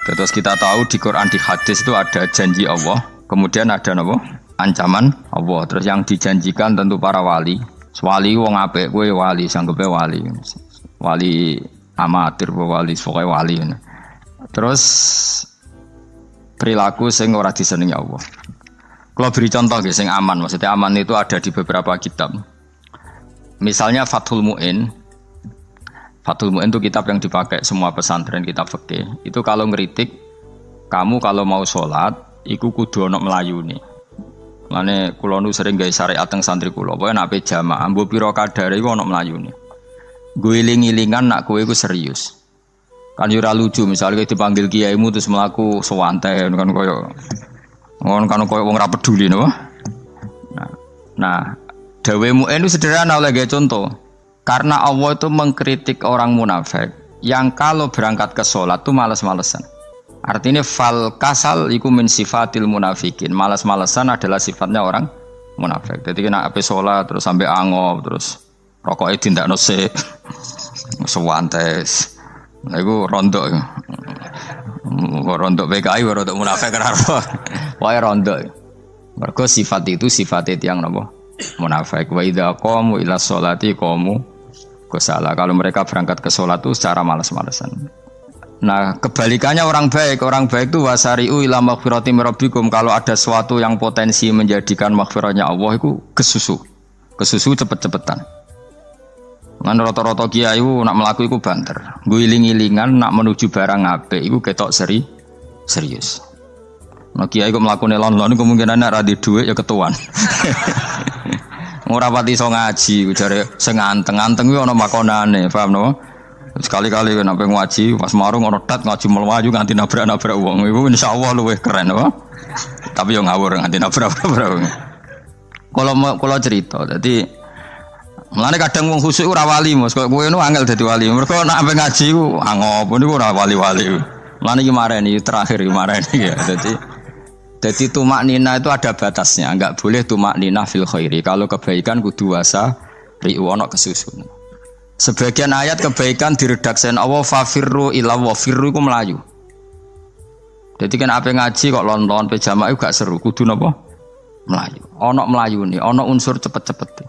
Terus kita tahu di Quran, di hadis itu ada janji Allah, kemudian ada apa? Ancaman Allah. Terus yang dijanjikan tentu para wali. Wali wong apik kowe wali, sanggepe wali. Wali amatir wali, pokoke wali. Terus perilaku sing ora disenengi Allah. Kalau beri contoh nggih sing aman, maksudnya aman itu ada di beberapa kitab. Misalnya Fathul Mu'in. Fathul Mu'in itu kitab yang dipakai semua pesantren, kitab fikih. Itu kalau ngeritik, kamu kalau mau sholat, iku kudu ana melayune. Mane kula nu sering gawe syariat teng santri kula, pokoke nek jamaah mbok pira kadare iku ana melayune. Guling-gilingan nak kowe iku serius. Kan yo ora lucu, misalnya dipanggil kiaimu terus mlaku sewanten kan koyo wong ora peduli no. Nah, dawe Mu'in itu sederhana oleh gawe contoh. Karena Allah itu mengkritik orang munafik yang kalau berangkat ke sholat itu malas-malesan. Artinya fal kasal iku min sifatil munafikin. Malas-malesan adalah sifatnya orang munafik. Jadi kena ape sholat terus sampai angop terus rokoknya tindak nose sewantes. Nah itu rontok. Rontok PKI rontok munafik kenapa? Wah rontok. Mergo sifat itu sifatnya tiang napa? Munafik. Wa idza qamu ila sholati qamu kusala. Kalau mereka berangkat ke sholat itu secara malas-malesan. Nah kebalikannya orang baik itu wasari'u ila maghfirati mirabbikum. Kalau ada sesuatu yang potensi menjadikan maghfirahnya Allah itu kesusu cepet-cepetan. Ngan rata-rata kiai nak melaku itu banter. Guling-gilingan nak menuju barang apik itu ketok serius. Nah kiai kok mlakune lon-lon kemungkinan nek ra di dhuwit ya ketuan. Ora pati iso ngaji, jare sing anteng-anteng kuwi ana makonane, paham no? Sekali-kali nek ngaji pas marung ana tat ngaji mlayu nganti nabrak-nabrak wong. Iku insyaallah luwih keren apa? Tapi yo ngawur nganti nabrak-nabrak. Kalau cerita, dadi mulane kadang wong khusuk ora wali, Mas. Kowe nu angel dadi wali. Mergo nek ampe ngaji ku angop niku ora wali-wali. Mulane iki mareni terakhir iki mareni ya. Jadi tumak nina itu ada batasnya, enggak boleh tumak nina fil khairi. Kalau kebaikan kudu wasa ri'u ana kesusun. Sebagian ayat kebaikan diredaksen Allah fafirru ila wa firru iku melayu. Jadi kan ape ngaji kok lon-lon pe jamaah gak seru, kudu napa? Melayu. Ana melayune, ana unsur cepet-cepet.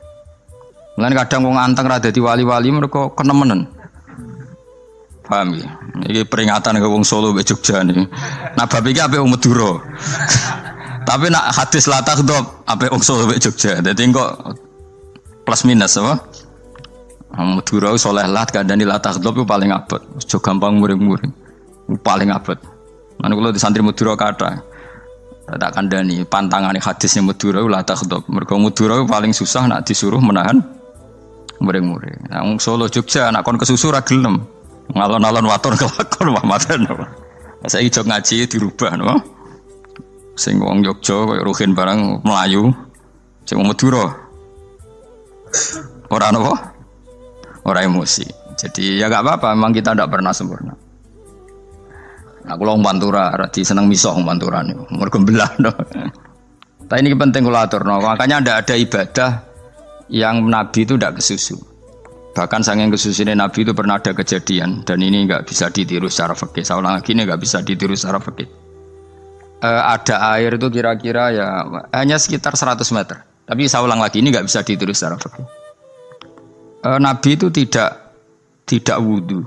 Mulane kadang wong anteng ra dadi wali-wali mergo kenemenen. Paham ya? Ini peringatan ke wong Solo mbek Jogja niki. Nah bab iki apik wong Madura. Tapi nak hadis la takhdhab apik wong Solo mbek Jogja. Dadi kok plus minus apa? Wong Madura saleh lah kandhani la takhdhab ku paling abot. Aja gampang muring-muring. Paling abot. Lan kula di santri Madura kathah. Tak kandhani pantangane hadisnya Madura la takhdhab. Mergo Madura paling susah nak disuruh menahan muring-muring. Nah wong Solo Jogja nak kon kesusu ra gelem. Ngalon-alon watur kelakon Muhammadan. Saiki jog ngaji dirubah no. Sing wong Jogja koyo Ruhin barang Melayu, sing wong Madura. Ora napa? Ora emosi. Jadi ya enggak apa-apa, memang kita tidak pernah sempurna. Nah, kula wong Pantura radi seneng misah wong Pantura niku. Mergo belah no. Tapi ini penting kula aturno, makanya ndak ada ibadah yang Nabi itu tidak kesusu. Bahkan saking kesusunnya Nabi itu pernah ada kejadian dan ini enggak bisa ditiru secara fikih. Saya ulang lagi ini enggak bisa ditiru secara fikih. Ada air itu kira-kira ya hanya sekitar 100 meter. Tapi saya ulang lagi ini enggak bisa ditiru secara fikih. Nabi itu tidak wudu.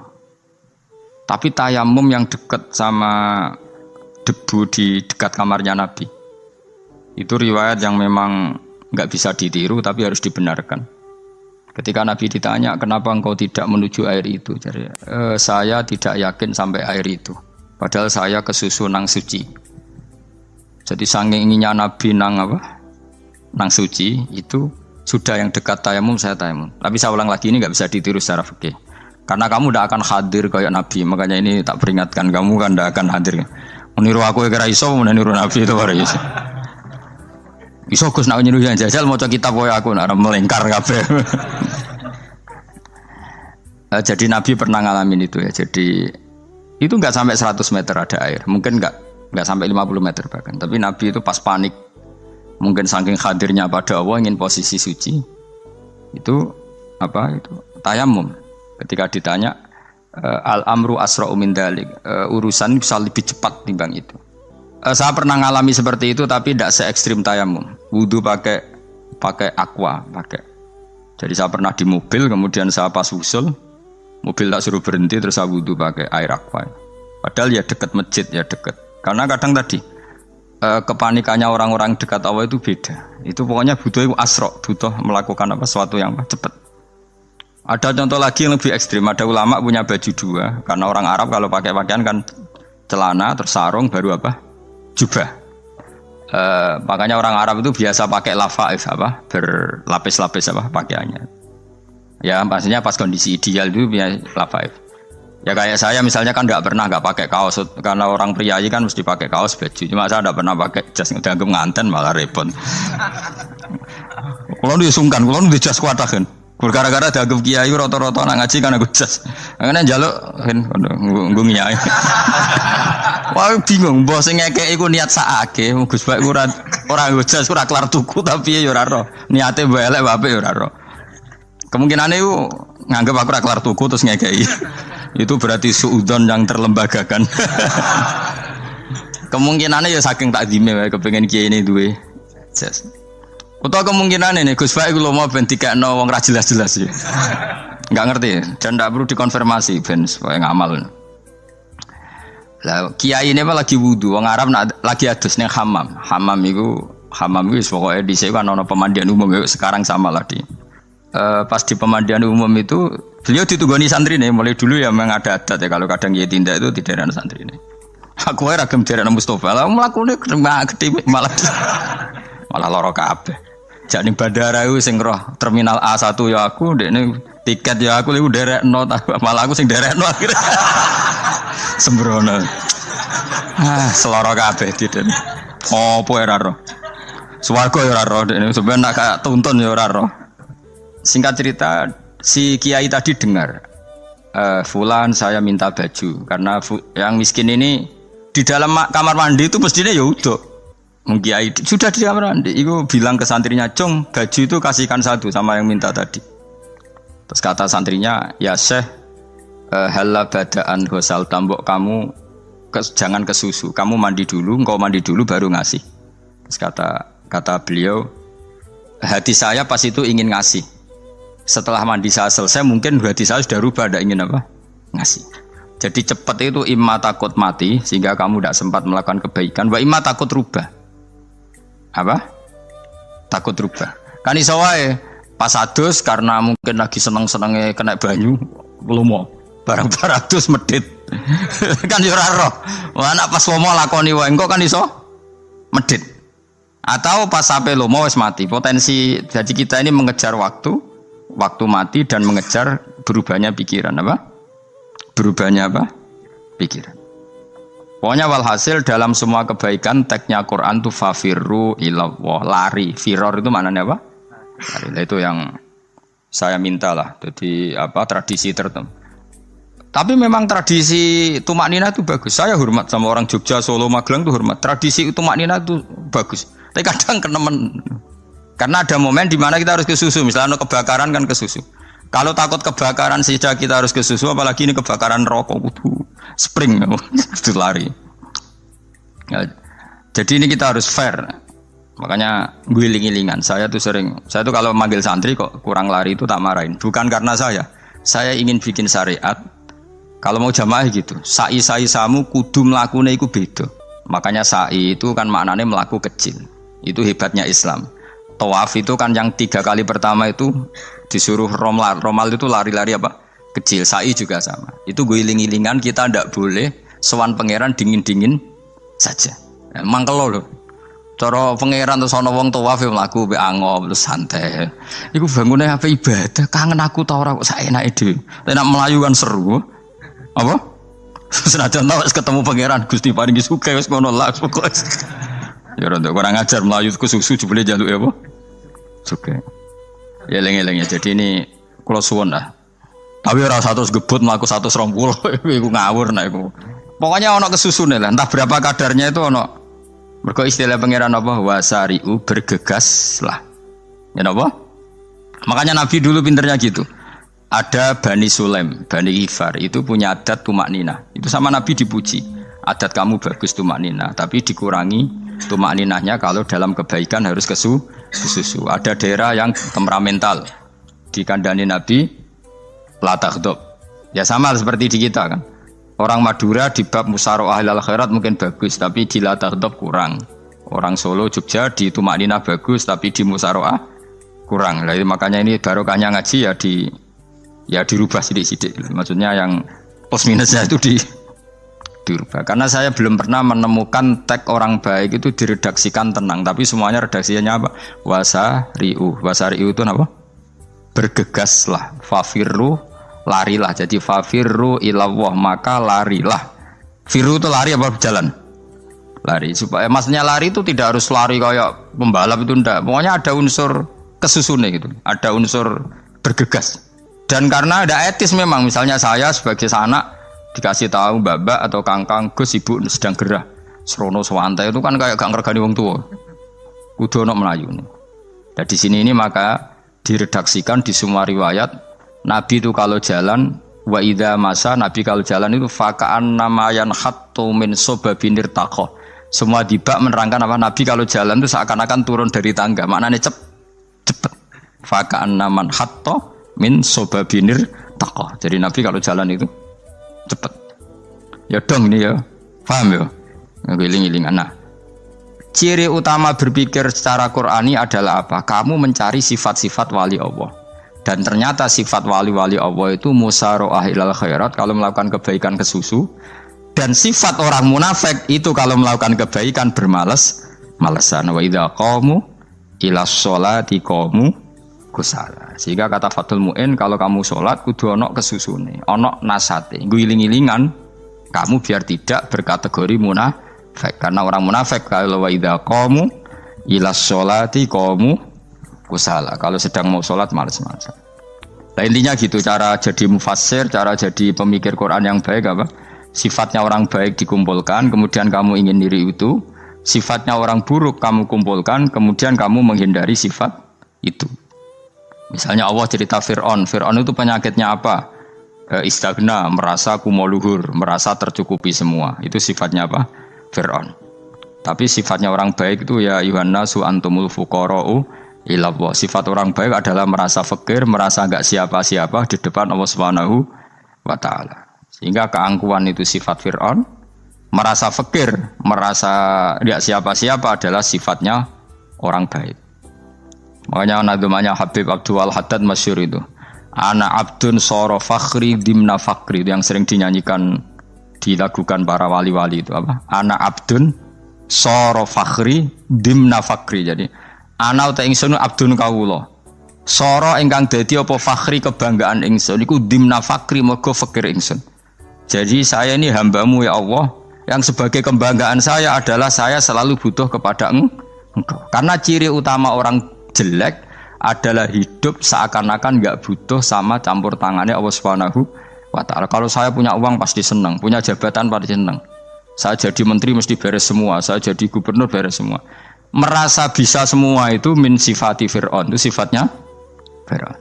Tapi tayamum yang dekat sama debu di dekat kamarnya Nabi. Itu riwayat yang memang enggak bisa ditiru tapi harus dibenarkan. Ketika Nabi ditanya, kenapa engkau tidak menuju air itu? Jadi, saya tidak yakin sampai air itu. Padahal saya kesusu nang suci. Jadi saking inginnya Nabi nang suci, itu sudah yang dekat tayamum, saya tayamum. Tapi saya ulang lagi, ini nggak bisa ditiru secara fikih. Karena kamu tidak akan hadir kayak Nabi. Makanya ini tak peringatkan, kamu kan tidak akan hadir. Meniru aku kira iso, meniru Nabi itu baru iso. Iso Gus nak nyuruh yang jajal maca kitab koyo aku nak melingkar kabeh. Jadi Nabi pernah ngalamin itu ya. Jadi itu enggak sampai 100 meter ada air. Mungkin enggak sampai 50 meter bahkan. Tapi Nabi itu pas panik. Mungkin saking hadirnya pada Allah ingin posisi suci. Itu tayamum. Ketika ditanya, Al amru asra'u min dzalik. Urusan bisa lebih cepat timbang itu. Saya pernah ngalami seperti itu tapi tidak se ekstrim tayamum. Wudu pakai aqua, pakai. Jadi saya pernah di mobil, kemudian saya pas usul, mobil tak suruh berhenti, terus saya wudu pakai air aqua. Padahal ya dekat masjid, ya dekat. Karena kadang tadi kepanikannya orang-orang dekat Allah itu beda. Itu pokoknya butuh asro, butuh melakukan sesuatu yang cepat. Ada contoh lagi yang lebih ekstrim. Ada ulama punya baju dua, karena orang Arab kalau pakai pakaian kan celana, terus sarung, baru jubah. Makanya orang Arab itu biasa pakai lafaif berlapis-lapis pakaiannya. Ya maksudnya pas kondisi ideal itu biasa lafaif. Ya kayak saya misalnya kan nggak pakai kaos karena orang priayi kan mesti pakai kaos baju. Cuma saya nggak pernah pakai jas dianggap nganten malah repot. Kalau disungkan, kalau di jas kuatakan. Gara-gara dianggap kiai rata-rata nak ngaji kan aku jas. Makanya jaluk kan nggo nyai. Wah bingung, bos sing ngekeki iku niat sakake, Gus Bak ora jas ora kelar tuku tapi ya ora ro. Niate mbok elek wae ya ora ro. Kemungkinane iku nganggep aku ora kelar tuku terus ngekeki. Itu berarti suudzon yang terlembagakan. Kemungkinane ya saking takdime wae kepengin kiai ini duwe jas. Utawa kemungkinan ini Gus Bak iku lho mau ben dikekno wong ra jelas-jelas ya. Enggak ngerti dan ndak perlu dikonfirmasi ben supaya ngamal. Lah kiai ini lagi wudu, wong Arab lagi adus ning hammam. Hammam iku wis pokoke dhisik kan ana pemandian umum ya sekarang sama lah di. Pas di pemandian umum itu beliau ditunggoni santri nih, mulai dulu ya memang ada adat ya kalau kadang kiai tindak itu di daerah santri nih. Aku ora gem daerah Mustofa, lah mlakune gede malah lara kabeh. Jak ning bandara iku sing roh terminal A1 ya aku, ndekne tiket ya aku iku derekno malah aku sing derekno akhire. Sembrono. Seloro kabeh diden. Opo ora roh. Swarga ya ora roh, ndekne sampeyan nak kayak tuntun ya ora roh. Singkat cerita, si kiai tadi dengar fulan saya minta baju karena yang miskin ini di dalam kamar mandi itu mestinya ya udah. Kiai sudah di kamar mandi, itu bilang ke santrinya, "Cung, baju itu kasihkan satu sama yang minta tadi." Terus kata santrinya, "Ya Syekh, halla badaan ghusal tambok kamu jangan ke susu, kamu mandi dulu, engkau mandi dulu baru ngasih." Terus kata beliau, hati saya pas itu ingin ngasih. Setelah mandi saya selesai, mungkin hati saya sudah rubah, tidak ingin ngasih. Jadi cepat itu imma takut mati sehingga kamu tidak sempat melakukan kebaikan, wa imma takut rubah. Takut rubah. Kan iso wae pas adus karena mungkin lagi seneng-senenge kena banyu, lomo. Barang-barang adus medit. Kan yo ora roh. Wah anak pas lomo lakoni wae engko kan iso medit. Atau pas sampai lomo wis mati. Potensi jadi kita ini mengejar waktu mati dan mengejar berubahnya pikiran Berubahnya pikiran. Pokoknya walhasil dalam semua kebaikan teksnya Quran itu fafirru ilallah, lari. Firor itu maknanya apa? Lari. Nah, itu yang saya minta lah. Jadi tradisi tertentu. Tapi memang tradisi tumak nina itu bagus. Saya hormat sama orang Jogja, Solo, Magelang itu hormat. Tradisi tumak nina itu bagus. Tapi kadang kenemen. Karena ada momen di mana kita harus ke susu. Misalnya kebakaran kan ke susu. Kalau takut kebakaran saja kita harus ke susu, apalagi ini kebakaran rokok, spring, itu lari. Ya, jadi ini kita harus fair. Makanya guling-gilingan. Saya tuh kalau manggil santri kok kurang lari itu tak marahin. Bukan karena saya ingin bikin syariat. Kalau mau jamaah gitu, sa'i samu kudu mlakune iku beda. Makanya sa'i itu kan maknanya melaku kecil. Itu hebatnya Islam. Tawaf itu kan yang 3 kali pertama itu disuruh romal itu lari-lari kecil. Sa'i juga sama. Itu guling-gilingan, kita ndak boleh sowan pangeran dingin-dingin saja. Mangkelo lho. Cara pangeran terus ana wong tawaf mlaku mbek angop terus santai. Iku bangune apa ibadah, kangen aku ta ora kok saenake dhewe. Nek melayu kan seru. Apa? Senajan wis ketemu pangeran Gusti paringi sugih wis ngono lah pokoke. Ya ora kurang ajar melayu ku susu jebule jaluke apa? Sugih. Ya eling-eling ya. Jadi ini kula suwun lah. Tapi ora 100 gebut mlaku 120 iku ngawur nek iku. Pokoknya ana kesusune lah, entah berapa kadarnya itu ana. Mergo istilah pangeran apa? Wasari'u bergegas lah. Ya napa? Makanya Nabi dulu pinternya gitu. ada Bani Sulaim, Bani Ghifar itu punya adat tumak nina. Itu sama Nabi dipuji. Adat kamu bagus tumak nina, tapi dikurangi tumak ninahnya kalau dalam kebaikan harus kesusu. Ada daerah yang temperamental. Dikandani Nabi la taghdab. Ya sama seperti di kita kan. Orang Madura di bab musyawarah ahlul khairat mungkin bagus, tapi di la taghdab kurang. Orang Solo, Jogja di tumak nina bagus, tapi di musyawarah kurang. Jadi makanya ini barokahnya ngaji ya dirubah sidik-sidik. Maksudnya yang plus minusnya itu dirubah. Karena saya belum pernah menemukan tag orang baik itu diredaksikan tenang, tapi semuanya redaksinya apa? Wasari'u. Wasari'u itu apa? Bergegaslah. Fafirru, larilah. Jadi fafirru ilallah, maka larilah. Firu itu lari apa berjalan? Lari. Supaya maksudnya lari itu tidak harus lari kayak pembalap itu enggak. Pokoknya ada unsur kesusunnya gitu. Ada unsur bergegas. Dan karena ada etis memang, misalnya saya sebagai anak dikasih tahu babak atau kangkang Gus ibu sedang gerah serono sewantai itu kan kayak gak ngergani wong tua kudu ono melayu nih. Dan di sini ini maka diredaksikan di semua riwayat Nabi itu kalau jalan wa idza masa Nabi kalau jalan itu fakaan namayan hattu min sobabinir takoh. Semua dibak menerangkan apa Nabi kalau jalan itu seakan-akan turun dari tangga, maknanya cepet fakaan naman hatto min sobabinir takoh. Jadi Nabi kalau jalan itu cepet. Ya dong ini ya. Paham ya? Ngiling-ngilingan. Nah, ciri utama berpikir secara Qur'ani adalah apa? Kamu mencari sifat-sifat wali Allah. Dan ternyata sifat wali-wali Allah itu musyaroah ilal khairat kalau melakukan kebaikan kesusu. Dan sifat orang munafik itu kalau melakukan kebaikan bermalas-malasan. Wa idza qamu ilas sholati qamu kusala. Sehingga kata Fathul Mu'in kalau kamu sholat kudu ono kesusune, ono nasate. Guling-gilingan kamu biar tidak berkategori munafik. Karena orang munafik kalau wa idza qamu ilas sholati qamu kusala. Kalau sedang mau sholat malas-malasan. Nah, intinya gitu cara jadi mufassir, cara jadi pemikir Quran yang baik apa? Sifatnya orang baik dikumpulkan, kemudian kamu ingin diri itu. Sifatnya orang buruk kamu kumpulkan, kemudian kamu menghindari sifat itu. Misalnya Allah cerita Fir'aun. Fir'aun itu penyakitnya apa? Istighna, merasa kumoluhur, merasa tercukupi semua. Itu sifatnya apa? Fir'aun. Tapi sifatnya orang baik itu ya Yuhannasu antumul fuqara'u ilallah. Sifat orang baik adalah merasa fakir, merasa enggak siapa-siapa di depan Allah Subhanahu wa taala. Sehingga keangkuhan itu sifat Fir'aun, merasa fakir, merasa tidak siapa-siapa adalah sifatnya orang baik. Makanya nadumanya Habib Abdul Haddad masyhur itu. Ana abdun soro fakhri dimna fakri, itu yang sering dinyanyikan, dilakukan para wali-wali itu apa? Ana abdun soro fakhri dimna fakri. Jadi ana uta ingsun abdun kawula. Soro ingkang dadi apa fakhri kebanggaan ingsun iku dimna fakri mergo fakir ingsun. Jadi saya ini hambamu ya Allah, yang sebagai kebanggaan saya adalah saya selalu butuh kepada Engkau. Karena ciri utama orang jelek adalah hidup seakan-akan enggak butuh sama campur tangannya Allah Subhanahu wa taala. Kalau saya punya uang pasti senang, punya jabatan pasti senang. Saya jadi menteri mesti beres semua, saya jadi gubernur beres semua. Merasa bisa semua itu min sifati Fir'aun, itu sifatnya Fir'aun.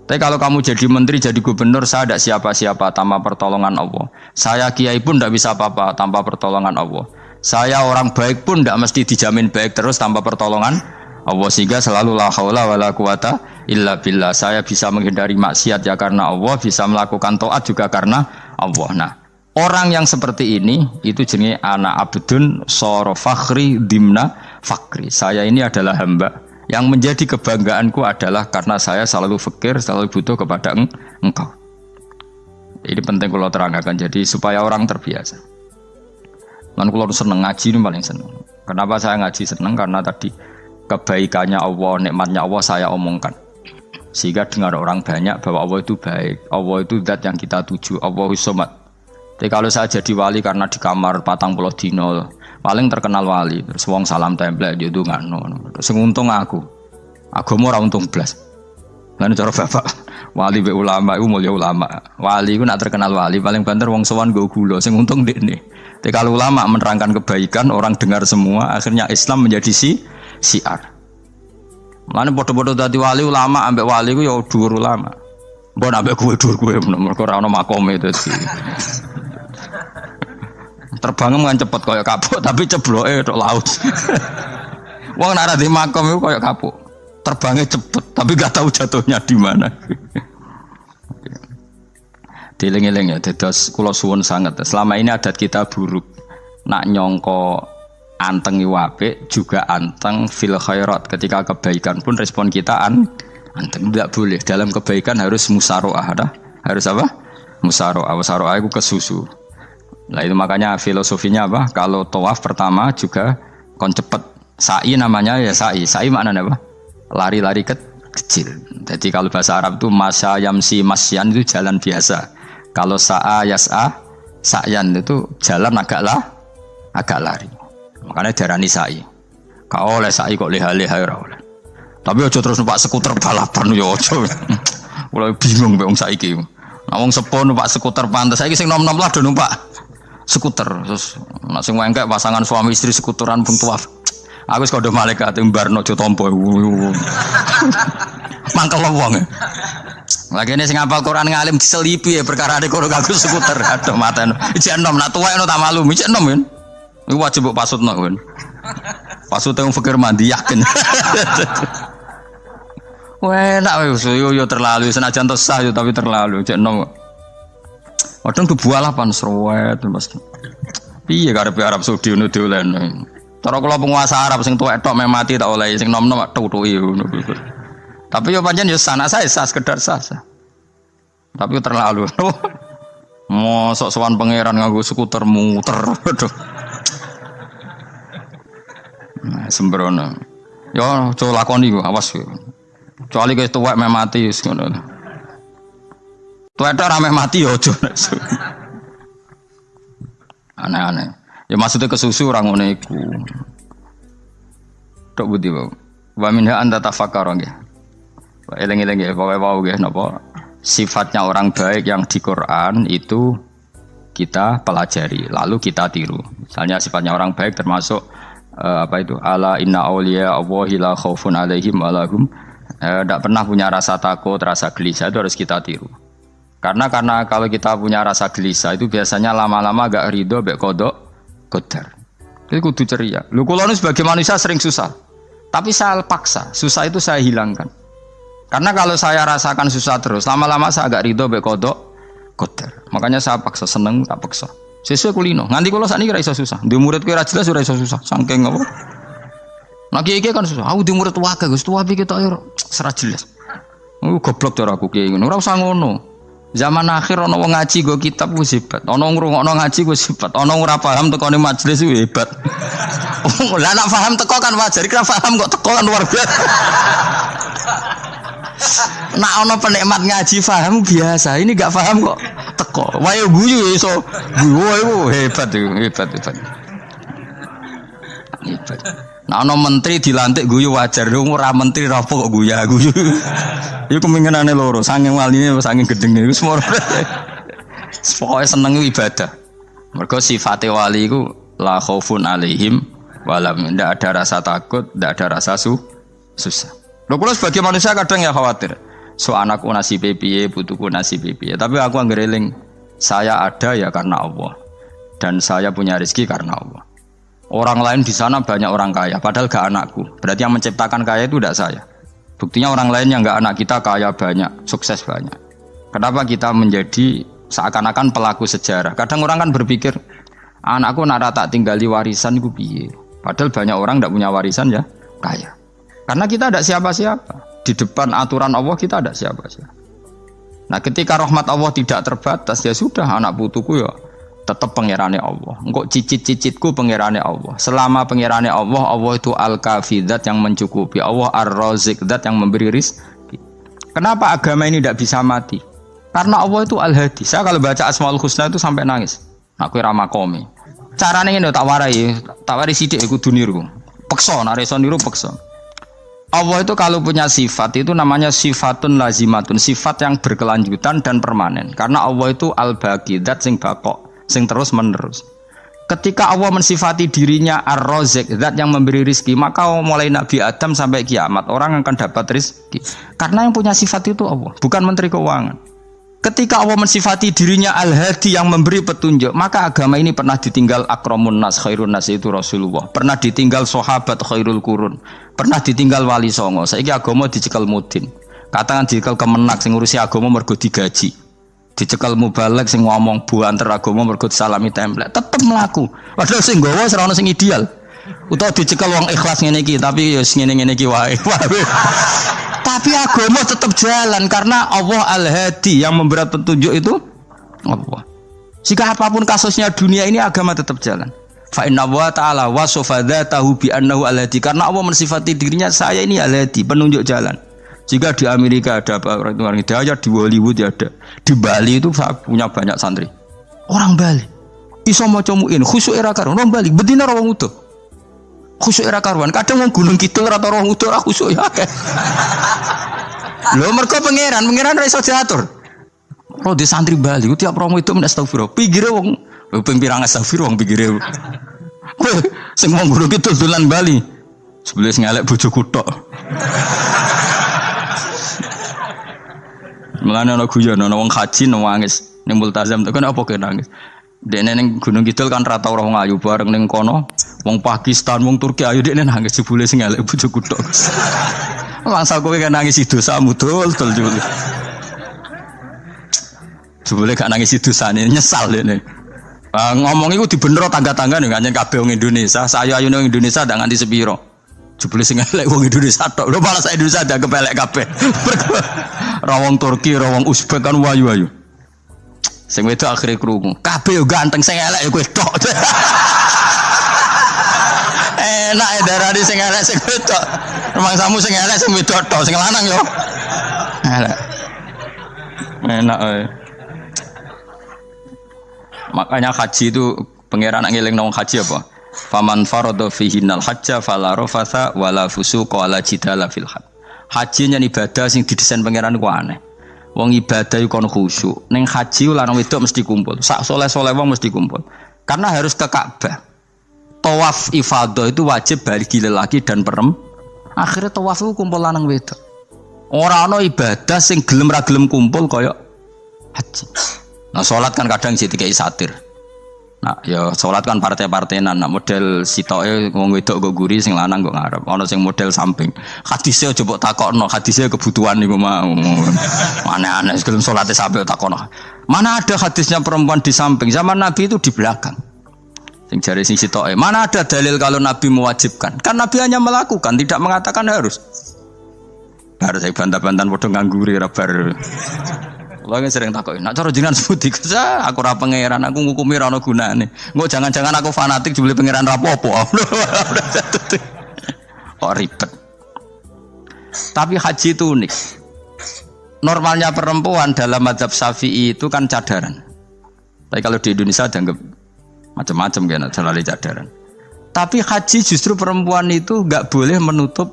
Tapi kalau kamu jadi menteri, jadi gubernur, saya tidak siapa-siapa tanpa pertolongan Allah. Saya kiai pun tidak bisa apa-apa tanpa pertolongan Allah. Saya orang baik pun tidak mesti dijamin baik terus tanpa pertolongan Allah. Sehingga selalu la haula wala quwata illa billah. Saya bisa menghindari maksiat ya karena Allah, bisa melakukan taat juga karena Allah. Nah, orang yang seperti ini itu jenenge ana abdun soro fakhri dimna fakri. Saya ini adalah hamba yang menjadi kebanggaanku adalah karena saya selalu fakir, selalu butuh kepada Engkau. Ini penting kalau terangkan, jadi supaya orang terbiasa. Dan kalau seneng ngaji ini paling seneng. Kenapa saya ngaji seneng? Karena tadi kebaikannya Allah, nikmatnya Allah saya omongkan. Sehingga dengar orang banyak bahwa Allah itu baik, Allah itu zat yang kita tuju, Allahus Somad. Tapi kalau saya jadi wali karena di kamar 40 dino, paling terkenal wali, terus wong salam template dia ndongakno. Terus untung aku ora untung blas. Lan cara bapak wali be ulama iku mulya ulama. Wali iku nak terkenal wali paling banter wong sowan nggo gula, sing untung ndekne. Tapi kalau ulama menerangkan kebaikan, orang dengar semua, akhirnya Islam menjadi siar. Lan padha-padha dadi wali ulama ambek wali iku ya dhuwur ulama. Mbok nambah kowe dhuwur kowe mergo ora ono makome dadi. Terbang kan cepet kaya kapuk tapi cebloke tok laut. Wong nek ora di makom iku kaya kapuk. Terbangnya cepet tapi gak tahu jatuhnya di mana. Dieling-eling ya, dados kula suwun sanget. Selama ini adat kita buruk. Nak nyongko anteng apik juga anteng fil khairat. Ketika kebaikan pun respon kita anteng, tidak boleh. Dalam kebaikan harus musaroah, harus apa? Musaroah. Musaroah itu kesusu. Nah itu makanya filosofinya apa? Kalau tawaf pertama juga kon cepet. Sa'i namanya ya sa'i. Sa'i maknanya apa? Lari-lari kecil. Jadi kalau bahasa Arab itu masya yamsi masyan itu jalan biasa. Kalau sa'a yas'a sa'yan itu jalan agak lari. Makanya darani sa'i. Kau oleh sa'i kok leha-leha ora oleh. Tapi aja terus numpak skuter balapan yo aja. Mulai bingung mbek wong saiki. Nah wong sepo numpak skuter pantes saiki sing nom-nom lah do numpak skuter. Terus nek sing wengkek pasangan suami istri skuteran pun tuaf. Aku wis kodho malaikat mbarno aja tampa. Mangkel wong. Lagi ini sing hafal Quran ngalim diselipi ya perkara ada kono kagum skuter. Aduh maten. Ijek enom nak tuwek no tak malu. Ijek enom kan. Iku wajib mbok pasutno kan. Pasute wong fikir mandi yakin. Wah, nak yo terlalu senajan to sah yo tapi terlalu. Ijek enom. Wadon kebualapan serwet Mas. Piye karepe Arab Saudi ngono dolen. Cara kula penguasa Arab sing tuwek tok meh mati tak oleh sing nom-nom tutuki ngono. Tapi yo pancen yo sana saya sah sekedar sah. Tapi terlalu. Mosok sowan pangeran nganggo skuter muter. Aduh. Nah, sembrono. Yo coba lakoni ku awas ku. Kecuali guys tuwek meh mati wis ngono. Tuwek tok ora meh mati yo aja. Aneh-aneh. Ya maksudnya kesusu ora ngono iku. Tok budi wae. Wa minha anta tafakkara nggih. Eleng-eleng ya, pokoknya wow ya, napa sifatnya orang baik yang di Quran itu kita pelajari, lalu kita tiru. Misalnya sifatnya orang baik termasuk apa itu? Ala inna awliya Allahi la khaufun alaihim walahum. Tidak pernah punya rasa takut, rasa gelisah itu harus kita tiru. Karena kalau kita punya rasa gelisah itu biasanya lama-lama agak ridho, bek kodok, qadar. Jadi kudu ceria. Lu kalau sebagai manusia sering susah, tapi saya paksa, susah itu saya hilangkan. Karena kalau saya rasakan susah terus, lama-lama saya agak ridho be kodok qadar. Makanya saya paksa seneng tak paksa. Sesuai kulino. Nganti kula sakniki ra iso susah. Di murid kowe ra jelas ora iso susah. Saking apa? Nah kiye kan susah. Aku di murid wae Gus, tuwa iki tok ora jelas. Goblok cara aku kiye ngono. Ora usah ngono. Zaman akhir ana wong ngaji go kitab wis hebat. Ana ngrungokno ngaji wis hebat. Ana ora paham tekone majelis wis hebat. Lah nek paham teko kan wajar, kira paham kok teko kan luar biasa. Nak ono penikmat ngaji paham biasa, ini gak paham kok teko. Wae guyu iso guyu hebat. Nak ono menteri dilantik guyu wajar, ora menteri rapo kok guyu. Iku kemungkinane loro, saking waline saking gedenge iku semua. Pokoke seneng ibadah. Mergo sifate wali iku la khaufun alaihim walam, ndak ada rasa takut, ndak ada rasa susah. Lho kula sebagai manusia kadang ya khawatir. So anakku nasibe piye, putuku nasibe piye. Tapi aku anggere eling, saya ada ya karena Allah. Dan saya punya rezeki karena Allah. Orang lain di sana banyak orang kaya, padahal gak anakku. Berarti yang menciptakan kaya itu tidak saya. Buktinya orang lain yang gak anak kita kaya banyak, sukses banyak. Kenapa kita menjadi seakan-akan pelaku sejarah? Kadang orang kan berpikir, anakku nak tak tinggali warisan iku piye. Padahal banyak orang tidak punya warisan ya kaya. Karena kita tidak siapa-siapa. Di depan aturan Allah kita tidak siapa-siapa. Nah ketika rahmat Allah tidak terbatas, ya sudah anak putuku ya tetap pengirane Allah. Engkau cicit-cicitku pengirane Allah. Selama pengirane Allah, Allah itu al-kafi, zat yang mencukupi. Allah ar-razik, zat yang memberi rizki. Kenapa agama ini tidak bisa mati? Karena Allah itu al-hadi. Saya kalau baca Asmaul Husna itu sampai nangis. Aku rama komi. Caranya ini tak warai sidik aku duniru. Pekso, nareson niru pekso. Allah itu kalau punya sifat itu namanya sifatun lazimatun, sifat yang berkelanjutan dan permanen. Karena Allah itu al-baqi, zat sing bakok, sing terus menerus. Ketika Allah mensifati dirinya ar-razik, zat yang memberi rizki, maka mulai Nabi Adam sampai kiamat orang akan dapat rizki. Karena yang punya sifat itu Allah, bukan menteri keuangan. Ketika Allah mensifati dirinya Al-Hadi yang memberi petunjuk, maka agama ini pernah ditinggal akramun nas, khairun nas itu Rasulullah. Pernah ditinggal sahabat khairul qurun. Pernah ditinggal wali songo. Saiki agama dicekel mudin. Katakan dicekel kemenak sing ngurusi agama mergo digaji. Dicekel mubalek sing ngomong buanter agama mergo disalami template. Tetep mlaku. Padahal sing nggawa ora ono sing ideal. Utawa dicekel wong ikhlas ngene iki, tapi ya ngene-ngene iki wae. Tapi agama tetap jalan karena Allah Al-Hadi yang memberi petunjuk itu Allah. Jika apapun kasusnya dunia ini agama tetap jalan. Fa inna wa ta'ala wasafa dzatahu bi annahu Al-Hadi karena Allah mensifati dirinya saya ini Al-Hadi, penunjuk jalan. Jika di Amerika ada orang hidayah, di Hollywood ya ada. Di Bali itu saya punya banyak santri. Orang Bali iso maca muin khusyuk era karo orang Bali bedina wong utuh. Khusyuk era karuan. Kadang wong Gunung Kidul ora roh utuh ora khusyuk ya akeh. Lho mergo pangeran ora iso diatur. Ro di santri Bali ku tiap romo itu men astagfirullah. Pinggire wong ping pirang astagfirullah wong pinggire. Kowe sing wong Gunung Kidul dolan Bali. Sebelah ngelek bojoku tok. Mulane ana guyon ana wong haji nangis ning multazam tekan apa kene nangis. Dene ning Gunung Kidul kan rata ora wong ayu bareng ning kono wong Pakistan wong Turki ayu dekne nangis jebule sing elek bojoku tok. Mangsa kowe kan nangis dosamu dul jebule. Jebule gak nangis dosane nyesal dekne. Ngomong iku dibenero tangga-tangga ning kanjen kabeh wong Indonesia, sayu-ayu ning Indonesia ndak nganti sepiro. Jebule sing elek wong Indonesia tok. Lho malah sak Indonesia ndak kepelek kabeh. Ra wong Turki, ra wong Uzbek kan wayu-wayu. Sing wedok akhire krungu. Kabeh yo ganteng sing elek yo kowe tok. Enak e darani sing elek sing wedok. Rumangsamu sing elek sing wedok tok, sing lanang yo. Elek. Enak e. Makanya haji itu pangeran ngeling nang haji apa? Faman farada fihinal hajja fala rafatha wala fusuqa wala jidala fil hajj. Haji nya ibadah sing didesain pangeran ku aneh. Wong ibadah iku kon khusyuk. Ning haji lanang wedok mesti kumpul. Sak soleh-soleh wong mesti kumpul. Karena harus ke Ka'bah. Tawaf ifadah itu wajib bagi lelaki dan perempuan. Akhirnya tawaf itu kumpul lanang wedok. Ora ana ibadah sing gelem ra gelem kumpul kaya haji. Nah salat kan kadang sih dikai satir. Nah ya salat kan partai-partainan. Nah model sitoke wong wedok go guri sing lanang go ngarep. Ana sing model samping. Hadise aja mbok takokno, hadise kebutuhan niku mau. Aneh-aneh sebelum salate sampe takokno. Mana ada hadisnya perempuan di samping? Zaman Nabi itu di belakang. Sing jare sing sitoke. Mana ada dalil kalau Nabi mewajibkan? Kan Nabi hanya melakukan, tidak mengatakan harus. Bar saya bantah-bantahan padha ngangguri ra bar. Kula sering takoki, nek cara jenengan sebuti aku ora pangeran, aku ngukumi ora ana gunane. Engko jangan-jangan aku fanatik jebule pangeran ra apa-apa. Kok ribet. Tapi haji itu unik. Normalnya perempuan dalam mazhab Syafi'i itu kan cadaran. Tapi kalau di Indonesia dianggap macam-macam kan jalari cadaran. Tapi haji justru perempuan itu enggak boleh menutup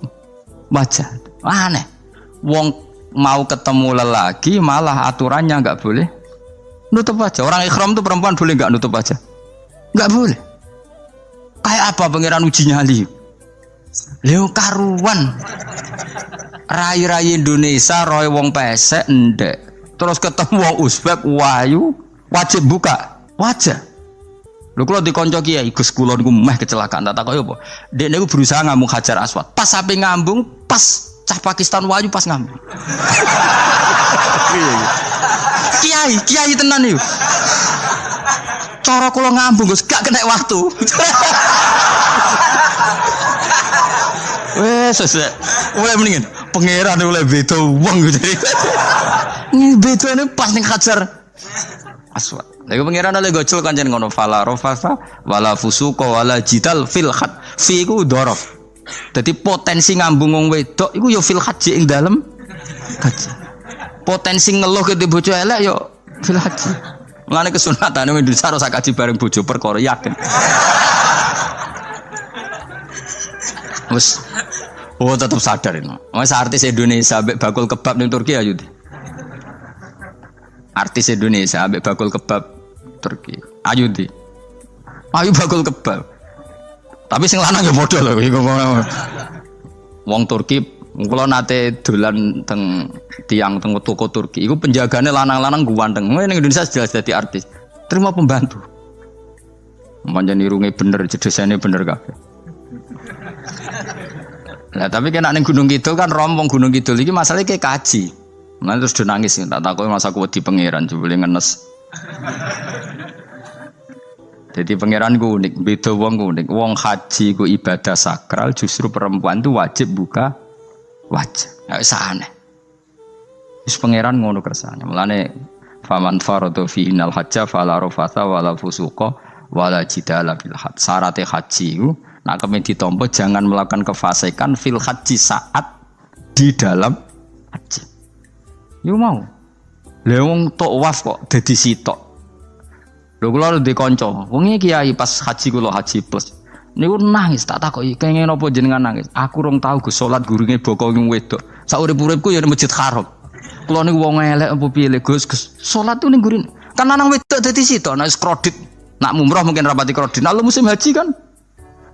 wajah. Aneh. Wong mau ketemu lelaki malah aturannya enggak boleh nutup wajah. Orang ikhram tuh perempuan boleh enggak nutup wajah? Enggak boleh. Kayak apa pangeran uji nyali? Leo karuan. Rai-rai Indonesia roy wong pesek ndek. Terus ketemu wong Uzbek wayu wajib buka wajah. Lho kula dikonco kiai Gus kula niku meh kecelakaan tak takoki apa? Dek niku berusaha ngambung Hajar Aswad. Pas sampe ngambung pas cah Pakistan wayu pas ngambung. Kiai tenan iki. Cara kula ngambung Gus gak kena waktu. Wes oleh mendingan pangeran oleh beda wong gitu. Ini bedane pas ning Hajar Aswad. Lagi pangeran oleh gocul kancen ngono fala rafasa wala fusuqa wala jidal fil khat. Fi ku dhorof. Dadi potensi ngambung wong wedok iku ya fil haji ing dalem haji. Potensi ngeluh ke bojo elek ya fil haji. Mulane kesunatane Indonesia ora sak kaji bareng bojo perkara yakin. Wes oh tetap sadar ini. Mas artis Indonesia ambek bakul kebab ning Turki ayo. Artis Indonesia ambek bakul kebab Turki. Ayo di. Ayo bakul kebab. Tapi sing lanang ya padha lho iku. Wong Turki Kalau nate dolan teng tiang teng toko Turki, itu penjagane lanang-lanang ganteng. Ini Indonesia jelas jadi artis. Terima pembantu. Manjan irunge bener, jedesane bener kabeh. Lah tapi kena ning Gunung Kidul kan rombong Gunung Kidul iki masalahnya kayak kaji. Nah terus do nangis tak takoki masa kuwedi pangeran jebule ngenes. Jadi pangeran ku unik, beda wong ku unik. Wong haji ku ibadah sakral, justru perempuan itu wajib buka wajah. Ya wis aneh. Wis pangeran ngono kersane. Mulane faman faradu fi innal hajja fala rafatha wala fusuqa wala jidala bil hajj. Syarat haji ku nak kemen ditampa jangan melakukan kefasikan fil haji saat di dalam haji. Yo mau. Lha wong tawaf kok dadi sitok. Lho kula ndek kanca, wong iki kiai pas haji kula haji plus. Niku nangis tak takoki, kenging napa jenengan nangis? Aku rong tau Gus salat gurunge boko wong wedok. Sak urip-uripku ya ning Masjid Haram. Kula niku wong elek apa piye le Gus? Salat tuh ning gurin. Kan lanang wedok dadi sitok, nek kredit. Nak mumrah mungkin rapati kredit. Nak musim haji kan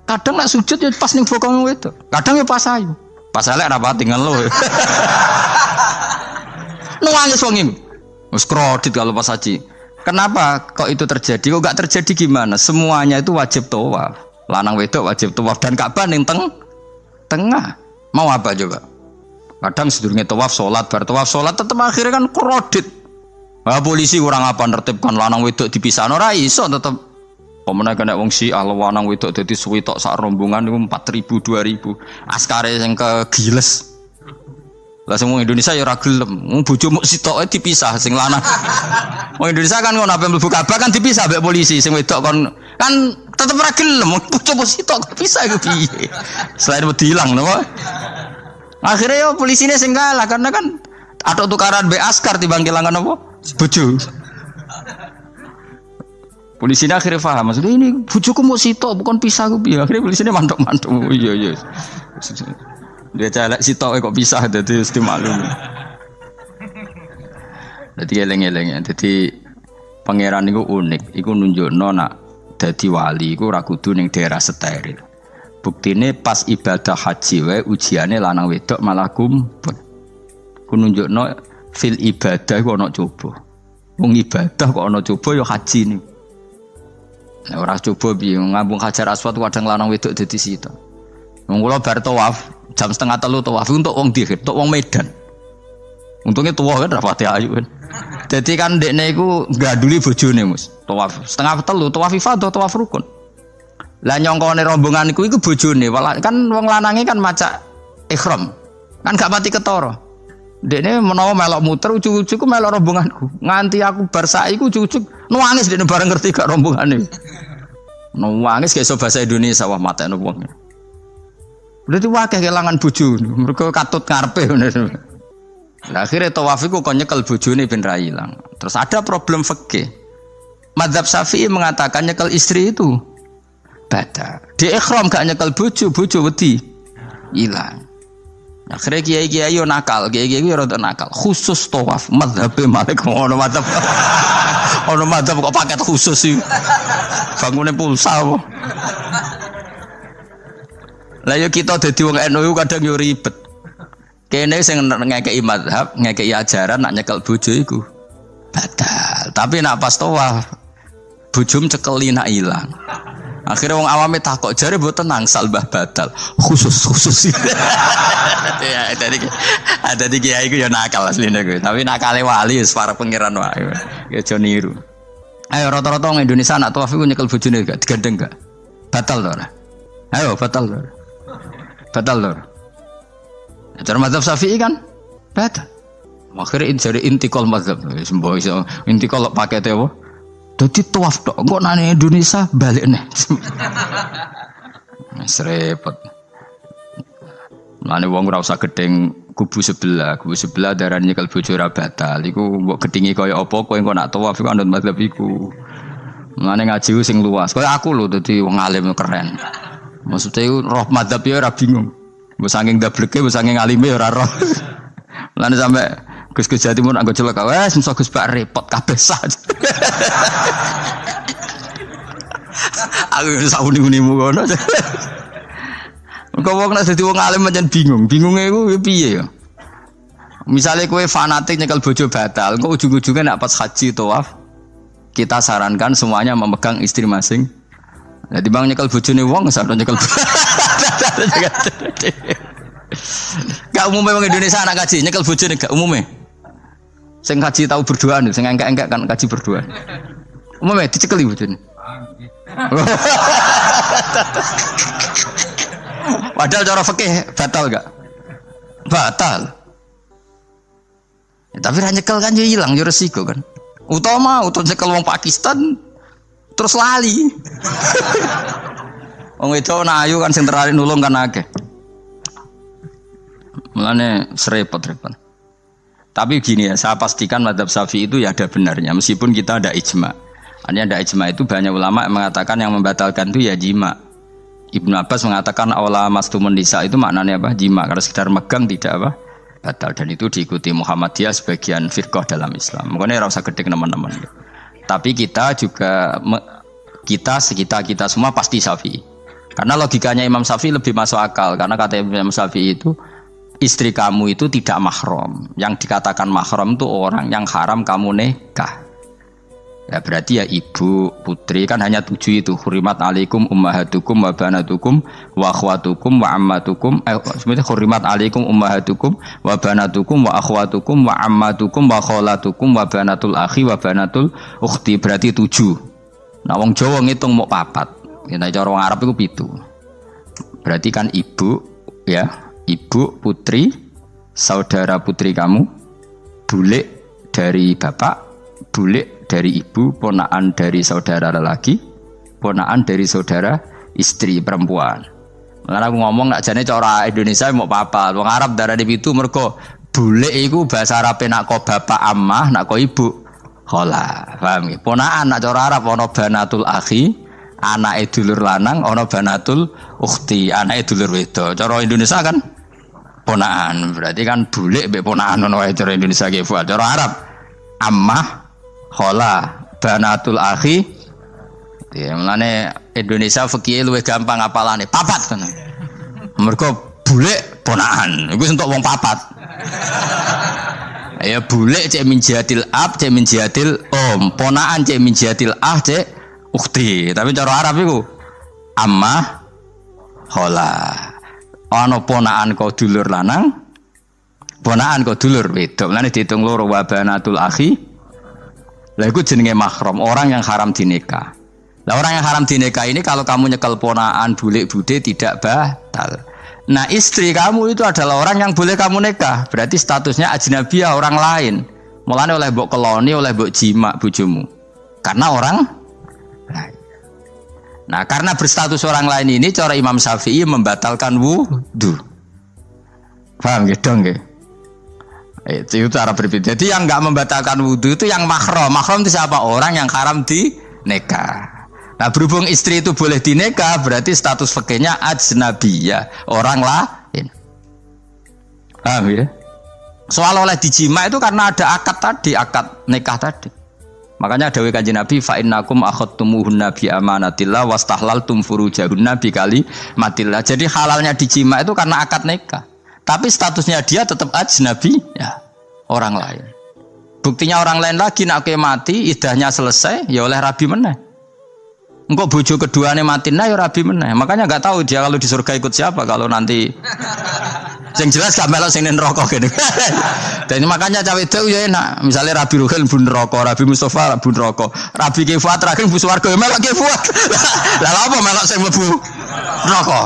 kadang nak sujud ya pas ning boko wong wedok. Kadang ya pas ayu. Pas elek rapati ngeluh. Nangis wong iki. Wis kredit kalau pas haji. Kenapa kok itu terjadi? Kok gak terjadi gimana? Semuanya itu wajib tawaf. Lanang wedok wajib tawaf dan Ka'bah ning tengah. Mau apa coba? Kadang sedurunge tawaf salat, bar tawaf salat tetep akhirnya kan kredit. Ah polisi kurang apa nertibkan lanang wedok dipisahno ora iso tetep. Pemene kena wong Syiah lanang wedok dadi suwi tok sak rombongan niku 4.000 2.000. Askare sing kegiles. Lah semua Indonesia ya ora gelem. Wong bojomu sitoke dipisah sing lanang. Wong Indonesia kan ngono ape mlebu Ka'bah kan dipisah mbek polisi sing wedok kon kan tetep ora gelem. Bojomu sitok dipisah iku piye? Selain wedi ilang napa? Akhirnya yo polisine sing kalah karena kan atok tukaran mbek askar timbang kelangan apa? Bojo. Polisine akhirnya paham maksudnya ini bojoku mau sitok bukan pisah ku piye. Akhirnya polisine mantuk-mantuk. Oh iya. Dia celek sitok kok pisah dadi mesti maklum. Dadi eleng-eleng. Dadi pangeran niku unik, iku nunjukno nak dadi wali iku ora kudu ning daerah steril. Buktine pas ibadah haji wae ujiane lanang wedok malah kumpul. Ku nunjukno fil ibadah iku ana coba. Wong ibadah kok ana coba ya haji niku. Nek ora coba piye ngambung Hajar Aswad kadang lanang wedok dadi sitok. Wong kula bar tawaf jam 2:30 tawaf untuk wong dihir, untuk wong Medan. Untungnya tua kan rapati ayu kan. Jadi kan dekne iku ganduli bojone Mus. Tawaf 2:30 tawaf ifadah tawaf rukun. Lah nyongkone rombongan iku bojone, kan wong lanange kan macak ihram. Kan gak pati ketara. Dekne menawa melok muter ujug-ujug melok rombonganku. Nganti aku bar sak iku ujug-ujug nangis dekne bareng ngerti gak rombongane. Nangis gak iso basa Indonesia wah matene wong. Berarti wakil kelangan bojo, mereka katut ngarepe. Nah, akhirnya tawaf iku kon nyekel bojone ben ra ilang. Terus ada problem fikih. Madzhab Syafi'i mengatakan nyekel istri itu batal. Di ihram gak nyekel bojo wedi ilang. Akhirnya kiai-kiai yo nakal, kiai-kiai yo rada nakal. Khusus tawaf madzhab Malik ngono madzhab. Ono madzhab kok paket khusus iki. Bangune pulsa apa? Lah yo kita dadi wong NU kadang yo ribet. Kene sing ngekeki mazhab, ngekeki ajaran nak nyekel bojo iku batal. Tapi nak pas tawaf bojom cekeli nak ilang. Akhirnya wong awame takok jare mboten nangsal mbah batal. Khusus. Ya ada di kiai iku yo nakal asline kuwi. Tapi nakale wali wis para pangeran wae. Ya aja niru. Ayo rata-rata wong Indonesia nak tawaf iku nyekel bojone gak digandeng gak? Batal to ora? Ayo batal to. Batal lor. Cara mazhab Syafi'i kan batal. Akhirnya jadi intikal mazhab. Semboh iso intikal pakete apa? Dadi tawaf tok. Kok nang Indonesia balik neh. Wis repot. Mane wong ora usah gedeng kubu sebelah darane nyekel bojo ora batal. Iku mbok gedhingi kaya apa kowe engko nak tawaf iku anut mazhab iku. Mane ngaji sing luas. Kaya aku lho dadi wong alim keren. Maksudnya roh madzhab ya ora bingung. Mbok saking dableke, mbok saking alime ora roh. Lan sampe Gus-gus Jawa Timur anggo celaka, wes mesti Gus Bak repot kabeh sah. Aku sak uni-unimu ngono. Kok wong nek dadi wong alim pancen bingung. Bingunge iku piye ya? Misalnya kowe fanatik nyekel bojo batal, kok ujung-ujungnya nak pas haji tawaf, kita sarankan semuanya memegang istri masing. Jadi bang nyekel bojone wong sadar nyekel. Gak umumnya wong Indonesia anak kaji nyekel bojone gak umumnya. Sing kaji tahu berduaan, sing engkek-engkek kan kaji berduaan. Umumnya dicekeli bojone. Padahal cara fikih batal gak? Batal. Ya, tapi nyekel kan yo hilang yo resiko kan. Utama nyekel wong Pakistan terus lali. Wong wedok ayu kan sing tertarik nulung kan akeh. Mulane serepot-repot. Tapi gini ya, saya pastikan mazhab Syafi'i itu ya ada benarnya meskipun kita ada ijma. Artinya ada ijma itu banyak ulama yang mengatakan yang membatalkan itu ya jima. Ibnu Abbas mengatakan awla mastumun nisa itu maknanya apa? Jima. Kalau sekedar megang tidak apa? Batal, dan itu diikuti Muhammadiyah sebagian firqah dalam Islam. Makanya rasa gede teman-teman. Tapi kita juga kita semua pasti Syafi'i. Karena logikanya Imam Syafi'i lebih masuk akal. Karena kata Imam Syafi'i itu istri kamu itu tidak mahram. Yang dikatakan mahram itu orang yang haram kamu nikah. Ya berarti ya ibu, putri kan hanya 7 itu. Hurimat alaikum ummahatukum wa banatukum wa akhwatukum wa ammatukum. Sebenarnya hurimat alaikum ummahatukum wa banatukum wa akhwatukum wa ammatukum wa kholatukum wa banatul akhi wa banatul ukhti. Berarti 7. Nah wong Jawa ngitung mau 4. Kita cara wong Arab itu 7. Berarti kan ibu ya, ibu, putri, saudara putri kamu, bule dari bapak, bule dari ibu, ponaan dari saudara lelaki, ponaan dari saudara istri perempuan. Karena aku ngomong nak jane cara Indonesia mau apa? Wong Arab darane pitu mergo bule iku bahasa Arabe nak ko bapak ammah, nak ko ibu khala. Paham nggih? Ponaan nak cara Arab ana banatul akhi, anake dulur lanang, ana banatul ukhti, anake dulur wedok. Cara Indonesia kan ponaan. Berarti kan bule mbek ponaan ngono wae cara Indonesia ki. Cara Arab ammah khola banatul akhi. Ya mulane Indonesia fikih luwih gampang apalane papat kan. Mergo bule ponaan. Iku entuk wong papat. Ya bule cek min jihadil ab, cek min jihadil om, ponaan cek min jihadil ah, cek ukhti. Tapi cara Arab iku ammah khola. Ana ponaan kok dulur lanang, ponaan kok dulur wedok. Mulane diitung loro wa banatul akhi. Lah itu jenenge mahram, orang yang haram dinikah. Lah orang yang haram dinikah ini kalau kamu nyekel ponaan bulik bude tidak batal. Nah istri kamu itu adalah orang yang boleh kamu nikah. Berarti statusnya ajnabiyah, orang lain. Mulane oleh mbok keloni, oleh mbok jima bojomu. Karena orang lain. Nah karena berstatus orang lain ini cara Imam Syafi'i membatalkan wudu. Paham gitu nggih? Itu cara berbeda. Jadi yang enggak membatalkan wudu itu yang mahram. Mahram itu siapa? Orang yang haram dinikah. Nah berhubung istri itu boleh dinikah, berarti status fikihnya ajnabiyah, orang lain. Paham ya? Soal oleh dijima itu karena ada akad tadi, akad nikah tadi. Makanya dawuh Kanjeng Nabi fa innakum akhadtumuhunna bi amanatillah wastahlaltum furujahunna bi kalimatillah. Jadi halalnya dijima itu karena akad nikah. Tapi statusnya dia tetap ajnabi ya, orang lain. Buktinya orang lain lagi nak mati, idahnya selesai, ya oleh rabi meneh. Engkau bojo keduanya mati nah ya rabi meneh. Makanya nggak tahu dia kalau di surga ikut siapa kalau nanti. Yang jelas gak melok sing neraka gini. Dan makanya cawe itu ya enak. Misalnya Rabi Ruhel bun neraka, Rabi Mustafa bun neraka, Rabi Kifuat terakhir bun swarga ya melok Kifuat. Lah apa melok sing mlebu neraka?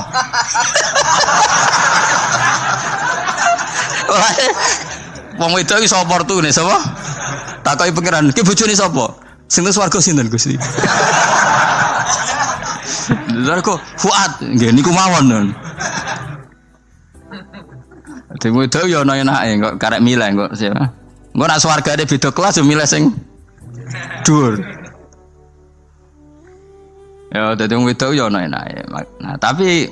Wong wedok iki sapa opportune sapa? Takoki pangeran, ki bojone sapa? Sing nang swarga sinten Gusti? Lha kok Fuad nggih niku mawon. Dhewe wedok ya ana enake kok karek milih kok siapa. Engko nak swargane beda kelas yo milih sing dhuwur. Ya dadi wong wedok ya ana enake. Nah, tapi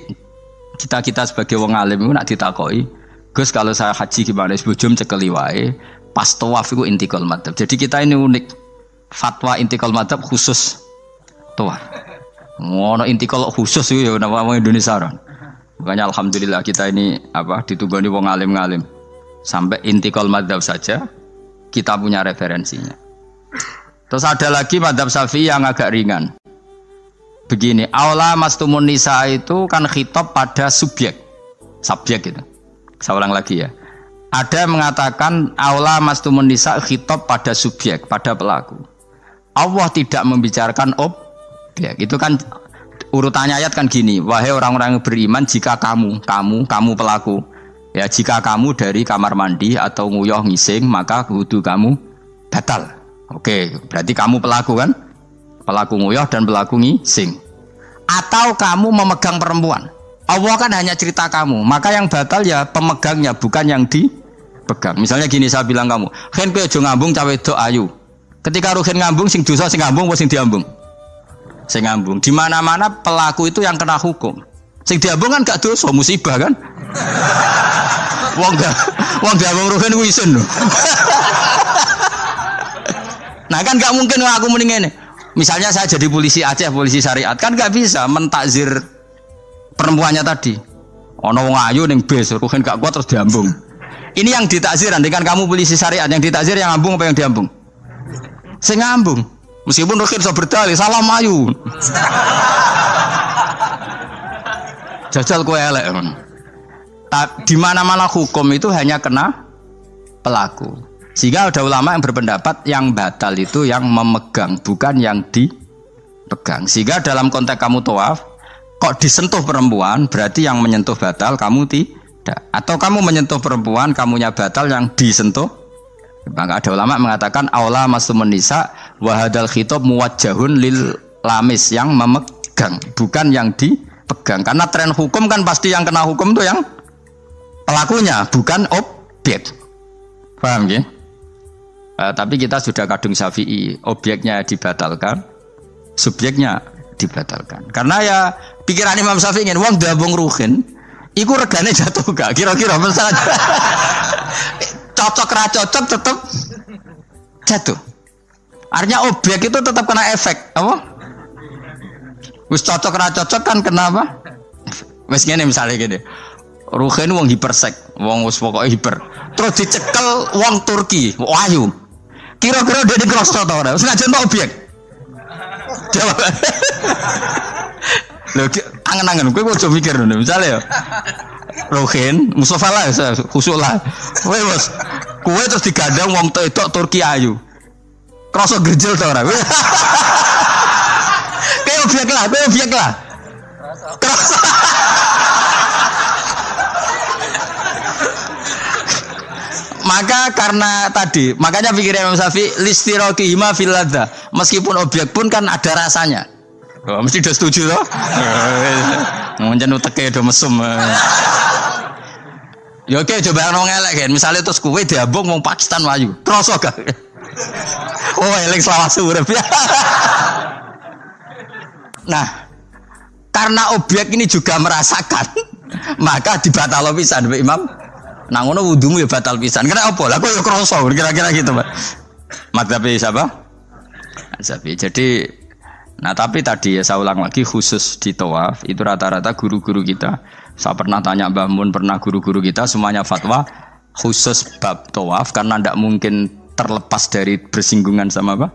kita sebagai wong alim iku nak ditakoki, Gus kalau saya haji gimana? Sebujum cekeli wae, pas tawaf itu intikal madhab. Jadi kita ini unik. Fatwa intikal madhab khusus tawaf. Ngono intikal khusus itu ya nama Indonesia kan. Makanya alhamdulillah kita ini ditugani wong alim-alim. Sampai intikal madzhab saja kita punya referensinya. Terus ada lagi madzhab Syafi'i yang agak ringan. Begini, aula mastumun nisa itu kan khitab pada subjek gitu. Saya ulang lagi ya. Ada yang mengatakan aula mastumun nisa khitab pada subjek, pada pelaku. Allah tidak membicarakan objek. Itu kan urutannya ayat kan gini, wahai orang-orang yang beriman, jika kamu pelaku, ya jika kamu dari kamar mandi atau nguyuh ngising, maka wudu kamu batal. Oke, berarti kamu pelaku kan? Pelaku nguyuh dan pelaku ngising. Atau kamu memegang perempuan. Allah kan hanya cerita kamu, maka yang batal ya pemegangnya, bukan yang dipegang. Misalnya gini, saya bilang kamu, "Hen kowe aja ngambung cawe wedok ayu." Ketika ruhen ngambung, sing dosa sing ngambung apa sing diambung? Sing ngambung. Di mana-mana pelaku itu yang kena hukum. Sing diambung kan gak dosa, musibah kan? Wong diambung ruhen ku isin lho. Nah kan gak mungkin aku mending ngene. Misalnya saya jadi polisi Aceh, polisi syariat, kan gak bisa mentakzir perempuannya tadi. Ono wong ayu ning bis, ruhen gak kuat terus diambung. Ini yang ditakzir, dengan kamu polisi syariat, yang ditakzir yang ngambung apa yang diambung? Sing ngambung. Meskipun ruhen iso berdalih, salam ayu. Jajal kowe elek. Di mana-mana hukum itu hanya kena pelaku. Sehingga ada ulama yang berpendapat yang batal itu yang memegang, bukan yang dipegang. Sehingga dalam konteks kamu tawaf, kok disentuh perempuan, berarti yang menyentuh batal, kamu tidak. Atau kamu menyentuh perempuan, kamunya batal, yang disentuh. Maka ada ulama mengatakan aula masumun nisa wa hadzal khitab muwajjahun lil lamis, yang memegang, bukan yang dipegang. Karena tren hukum kan pasti yang kena hukum itu yang pelakunya, bukan objek. Paham ya? Tapi kita sudah kadung Syafi'i, objeknya dibatalkan, subjeknya dibatalkan. Karena ya pikiran Imam Syafi'i ingin wong dabung ruhin, iku regane jatuh gak? Kira-kira misalnya cocok ra cocok tetap jatuh. Artinya objek itu tetap kena efek, apa? Wis cocok ra cocok kan kenapa? Wis ngene misalnya gini. Ruhin wong hipersek, wong wis pokoke hiper. Terus dicekel wong Turki, ayu. Kira-kira dia dikrosot ta ora? Wis ngajen objek. Jawab. Lho angen-angen kowe ojo mikir ngono. Misale ya. Ruhin, Mustafa lah, khusuk lah. Kowe terus digandang wong wedok Turki ayu. Krosot gerjel ta ora? Kowe objek lah. Krosot. Maka karena tadi, makanya pikirnya Imam Syafi'i listiroki hima fil ladza. Meskipun objek pun kan ada rasanya. Oh, mesti udah setuju loh. Mungkin uteke do mesum. Ya oke, coba nong elek kan. Misalnya terus kue diambung wong Pakistan wayu. Kroso gak? Oh, elek selawat urip. Nah, karena objek ini juga merasakan, maka dibatalo pisan Mbak Imam. Nah ngono wudumu ya batal pisan. Kena apa? Lah kok ya kroso kira-kira gitu, Pak. Madzhab siapa? Syafi'i. Jadi tapi tadi ya saya ulang lagi, khusus di tawaf itu rata-rata guru-guru kita. Saya pernah tanya Mbah Mun, pernah guru-guru kita semuanya fatwa khusus bab tawaf karena tidak mungkin terlepas dari bersinggungan sama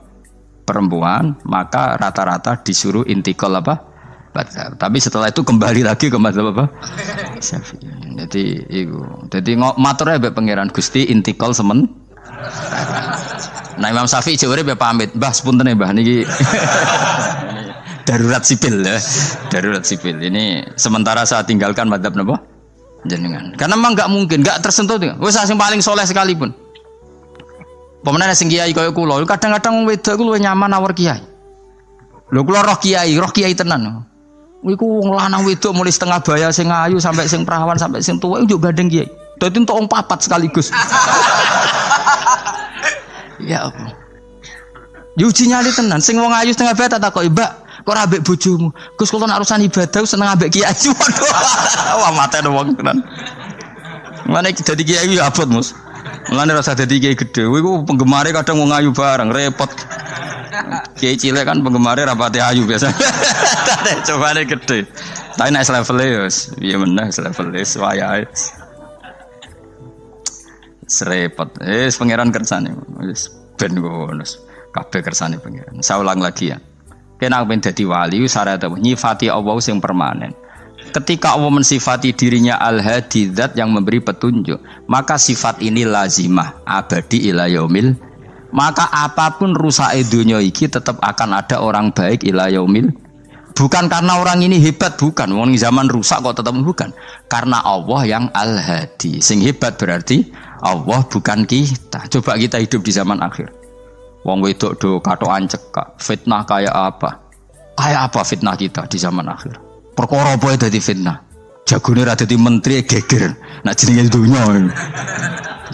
perempuan, maka rata-rata disuruh intikal Batal. Tapi setelah itu kembali lagi ke madzhab Syafi'i. Jadi maturnya mbek pangeran Gusti intikal semen. Nah Imam Syafi'i jare mbek pamit, Mbah sepunten Mbah niki. Darurat sipil ya. Darurat sipil. Ini sementara saya tinggalkan madzhab napa? Jenengan. Karena memang enggak mungkin, enggak tersentuh. Wis sing paling soleh sekalipun. Pemenang sing kiai kaya kula, kadang-kadang wedok ku luwih nyaman awar kiai. Lho kula roh kiai tenan. Iku wong lanang wedok mulai setengah baya sing ayu sampai sing perawan sampai sing tuwa iku juga gandeng kiai. Dadi entuk wong papat sekaligus. Ya apa? Yuji nyali tenan sing wong ayu setengah baya tak takoki, "Mbak, kok ora ambek bojomu?" Gus kula nek urusan ibadah seneng ambek kiai. Waduh. Wah matene wong tenan. Mane dadi kiai ya abot, Mus. Mulane rasa dadi kiai gedhe. Iku penggemare kadang wong ayu bareng repot. Kiai cilik kan penggemare rapati ayu biasa. Coba nih gede. Tapi naik level wis, iya meneh level wis wayahe. Serepot. Pangeran kersane. Wis ben ngono. Kabeh kersane pangeran. Saya ulang lagi ya. Kena ben dadi wali syarat nyifati Allah sing permanen. Ketika Allah mensifati dirinya Al-Hadi, zat yang memberi petunjuk, maka sifat ini lazimah abadi ila yaumil. Maka apapun rusake dunya iki tetap akan ada orang baik ila yaumil. Bukan karena orang ini hebat, bukan. Wong zaman rusak kok tetap bukan. Karena Allah yang Al-Hadi. Sing hebat berarti Allah bukan kita. Coba kita hidup di zaman akhir. Wong wedok do katokan cekak. Fitnah kayak apa? Kayak apa fitnah kita di zaman akhir? Perkara apa dadi fitnah? Jagone ra dadi menteri geger. Nak jenenge dunya.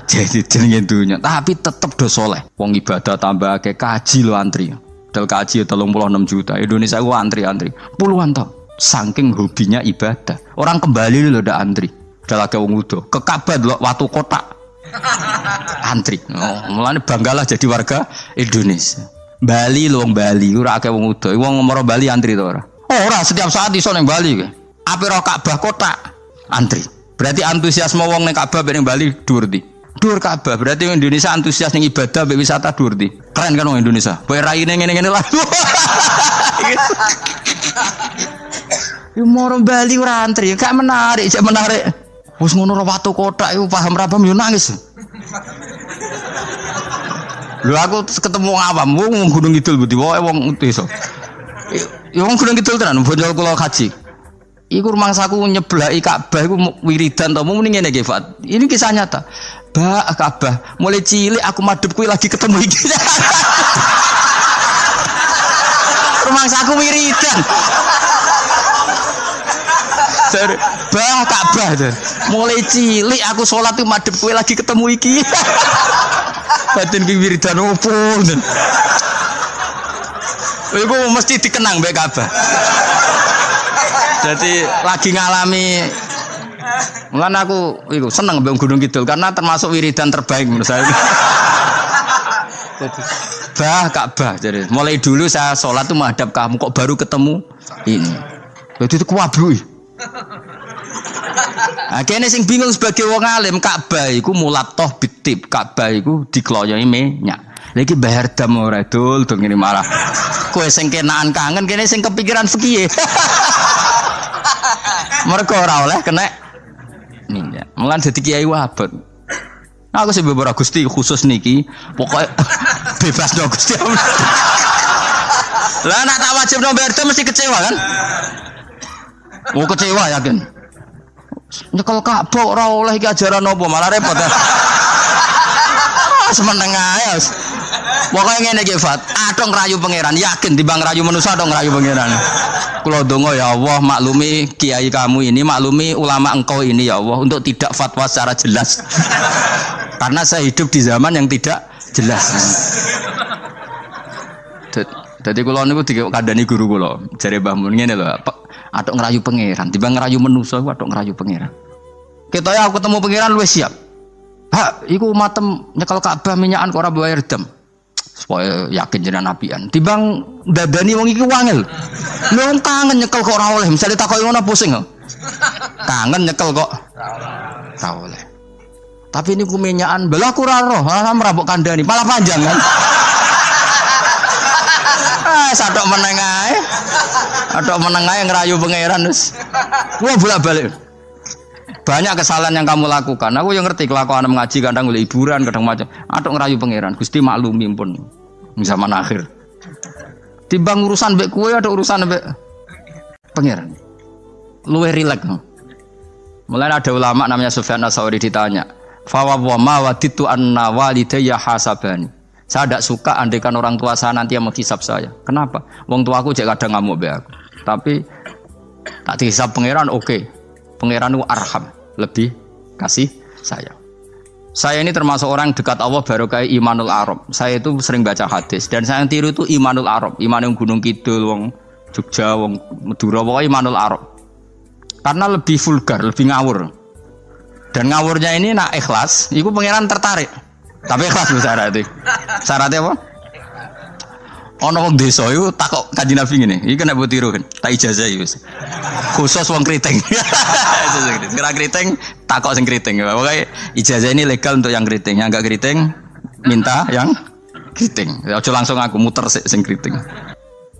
Jadi jenenge dunya, tapi tetep do saleh. Wong ibadah tambah akeh kaji lo antri. Dal kaji 36 juta. Indonesia ku antri-antri puluhan tahun. Saking hobinya ibadah. Orang kembali lho ndak antri. Dal akeh wong udo. Ke Ka'bah delok watu kotak. Antri. Oh, mulane banggalah jadi warga Indonesia. Bali lho wong Bali ora akeh wong udo. Wong ngomoro Bali antri to ora? Ora, setiap saat iso ning Bali kowe. Ape ro Ka'bah kotak antri. Berarti antusiasme wong ning Ka'bah ning Bali dhuwur ndi? Dhuwur Ka'bah. Berarti wong Indonesia antusias ning ibadah mbek wisata dhuwur ndi? Keren kan wong Indonesia. Kowe raine ngene-ngene lah. Yo moro Bali ora antri, gak menarik, cek menarik. Wis ngono ro watu kotak iku paham ra paham yo nangis. Lho aku ketemu awam wong Gunung Kidul budi wae wong desa. Ya wong Gunung Kidul tenan bonyol kula kaji. Iku rumangsaku nyeblaki Ka'bah iku wiridan to muni ngene iki Fat. Ini kisah nyata. Ba Ka'bah mulai cilik aku madhep kuwi lagi ketemu iki. Rumangsaku wiridan. Bah Ka'bah tuh. Mulai cilik aku sholat tuh madhep kowe lagi ketemu iki. Batin ki wiridan opo. Iku mesti dikenang mbek Ka'bah. Jadi lagi ngalami mulane aku iku seneng mbek Gunung Kidul karena termasuk wiridan terbaik menurut saya. Bah Ka'bah jadi mulai dulu saya sholat tuh menghadap kamu kok baru ketemu ini. Jadi itu kuwablui. Akhirnya sing bingung sebagai wong alim Ka'bah iku mulatoh bitib Ka'bah iku dikloyoi minyak. Lagi bayar dam ora dul dong ini malah. Kowe sing kenaan kangen kene sing kepikiran fikih. Mergo ora oleh kena minyak. Mulan dadi kiai wabot. Nah, aku sih beberapa Gusti khusus niki pokoknya bebas dong Gusti. Lah nak tak wajib no bayar dam mesti kecewa kan? Mau kecewa yakin. Nyekel Ka'bah ora oleh iki ajaran apa malah repot ya. Semeneng ae. Pokoke ngene iki Fat, atok ngerayu pangeran yakin timbang ngerayu manusa atok ngerayu pangeran. Kula donga ya Allah maklumi kiai kamu ini, maklumi ulama engkau ini ya Allah untuk tidak fatwa secara jelas. Karena saya hidup di zaman yang tidak jelas. Jadi kula niku dikandani guru kula, jare Mbah Mun ngene lho, atok ngerayu pangeran, timbang ngerayu manusa iku atok ngerayu pangeran. Ketoke aku ketemu pangeran luwih siap. Hak, iku matem nyekel Ka'bah minyakan kok ora bayar dam. Supaya yakin jenengan apian. Timbang dadani wong iki wangel. Lho kangen nyekel kok ora oleh, misale takoki ngono pusing kok. Kangen nyekel kok ora oleh. Tapi niku minyakan bela aku ora roh, merabuk kandhani, malah panjang kan. Sadok meneng ae. Adok meneng ae ngerayu pangeran wis. Kuwi bolak-balik. Banyak kesalahan yang kamu lakukan. Aku yang ngerti kelakuan mengaji kadang oleh hiburan, kadang macam. Adok ngerayu pangeran. Gusti maklumi pun zaman akhir. Timbang urusan mbek kowe ada urusan mbek pangeran. Luwih rileks. Mulai ada ulama namanya Sufyan Ats-Tsauri ditanya, "Fa wa ma waditu anna walidayya hasabani." Saya tidak suka andaikan orang tua saya nanti yang menghisap saya. Kenapa? Wong tuaku cek kadang ngamuk be aku. Tapi tak dihisap pangeran oke. Pangeran itu arham, lebih kasih sayang. Saya ini termasuk orang dekat Allah baru kayak Imanul Arab. Saya itu sering baca hadis dan saya yang tiru itu Imanul Arab. Iman yang Gunung Kidul, wong Jogja, wong Madura, pokoknya Imanul Arab. Karena lebih vulgar, lebih ngawur. Dan ngawurnya ini nak ikhlas, itu pangeran tertarik. Tapi ikhlas loh syaratnya. Syaratnya apa? Ana wong desa iku takok Kanjeng Nabi ngene, iki kena mbok tiru kan. Tak ijazahi wis. Khusus wong kriting. Kira kriting takok sing kriting. Pokoke ijazah ini legal untuk yang kriting, yang enggak kriting minta yang kriting. Aja langsung aku muter sing kriting.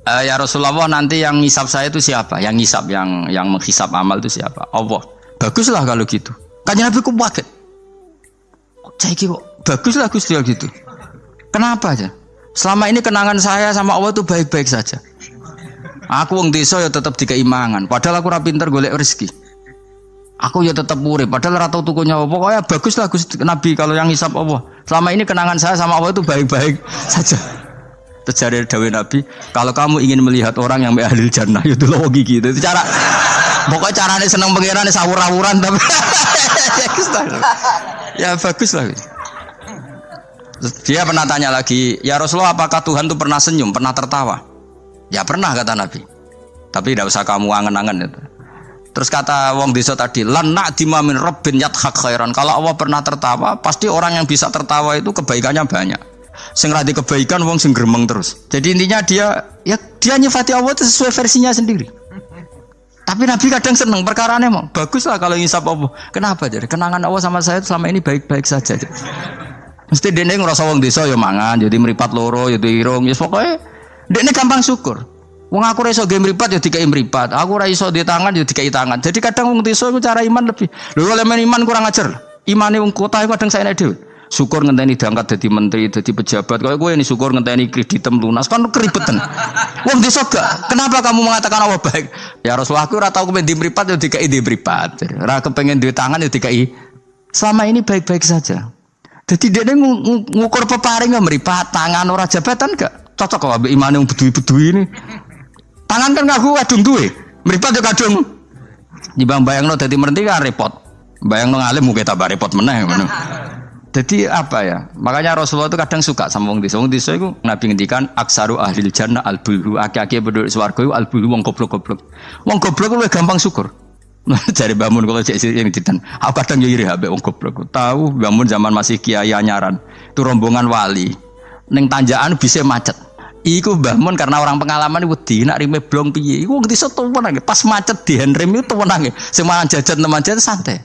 Ya Rasulullah, nanti yang ngisap saya itu siapa? Yang ngisap, yang menghisap amal itu siapa? Allah. Baguslah kalau gitu. Kanjeng Nabi ku kaget. Saiki kok baguslah Gusti gitu. Kenapa aja? Selama ini kenangan saya sama Allah itu baik-baik saja. Aku wong desa ya tetap dikeimangan. Padahal aku ora pinter golek rezeki. Aku ya tetap urip. Padahal ora tau tuku nyawa. Pokoknya baguslah Gusti Nabi kalau yang ngisap Allah. Selama ini kenangan saya sama Allah itu baik-baik saja. Terjadi dawuh Nabi, kalau kamu ingin melihat orang yang ahli jannah itu loh gigi. Itu cara. Pokoknya carane seneng pangeran sawur-awuran tapi. Ya baguslah. Dia pernah tanya lagi, ya Rasulullah, apakah Tuhan itu pernah senyum, pernah tertawa? Ya pernah, kata Nabi. Tapi tidak usah kamu angen-angen itu. Terus kata wong desa tadi, lan na'dima min rabbin yadhak khairan. Kalau Allah pernah tertawa, pasti orang yang bisa tertawa itu kebaikannya banyak. Sing radi kebaikan wong sing gremeng terus. Jadi intinya dia nyifati Allah itu sesuai versinya sendiri. Tapi Nabi kadang seneng perkarane mau. Baguslah kalau ngisap Allah. Kenapa? Jadi kenangan Allah sama saya selama ini baik-baik saja. Mesti dene ngrasa wong desa ya mangan, jadi mripat loro, ya irung, ya pokoke dekne gampang syukur. Wong aku ora iso ge mripat ya dikai mripat. Aku ora iso di tangan ya dikai tangan. Jadi kadang wong desa iku cara iman lebih. Lho kalau iman kurang ajar. Imane wong kota iku kadang saene dhewe. Syukur ngenteni diangkat dadi menteri, dadi pejabat. Kaya kowe ini syukur ngenteni kreditem lunas kan keribetan. Wong desa gak. Kenapa kamu mengatakan Allah baik? Ya Rasulullah, aku ora tau kepen di mripat ya dikai di mripat. Ora kepengin duwe tangan ya dikai. Selama ini baik-baik saja. Jadi dia ngukur peparing nggak meripat tangan orang jabatan gak cocok kalau ambil iman yang bedui ini tangan kan ngaku kadung duwe meripat juga kadung di bayang no jadi merenti kan repot bayang no ngalim mungkin tambah repot meneh jadi apa ya makanya Rasulullah itu kadang suka sama wong desa itu Nabi ngendikan aksaru ahlil jannah al bulu aki-aki penduduk swarga itu al bulu wong goblok lu gampang syukur. Cari bangun kalau cek yang ditan. Aku kadang iri habis wong goblok. Tahu bangun zaman masih kiai anyaran. Itu rombongan wali. Neng tanjakan bisa macet. Iku bangun karena orang pengalaman wedi nak rime blong piye. Iku ngerti soto menang. Pas macet di handrem itu menang. Semalan jajan teman jajan santai.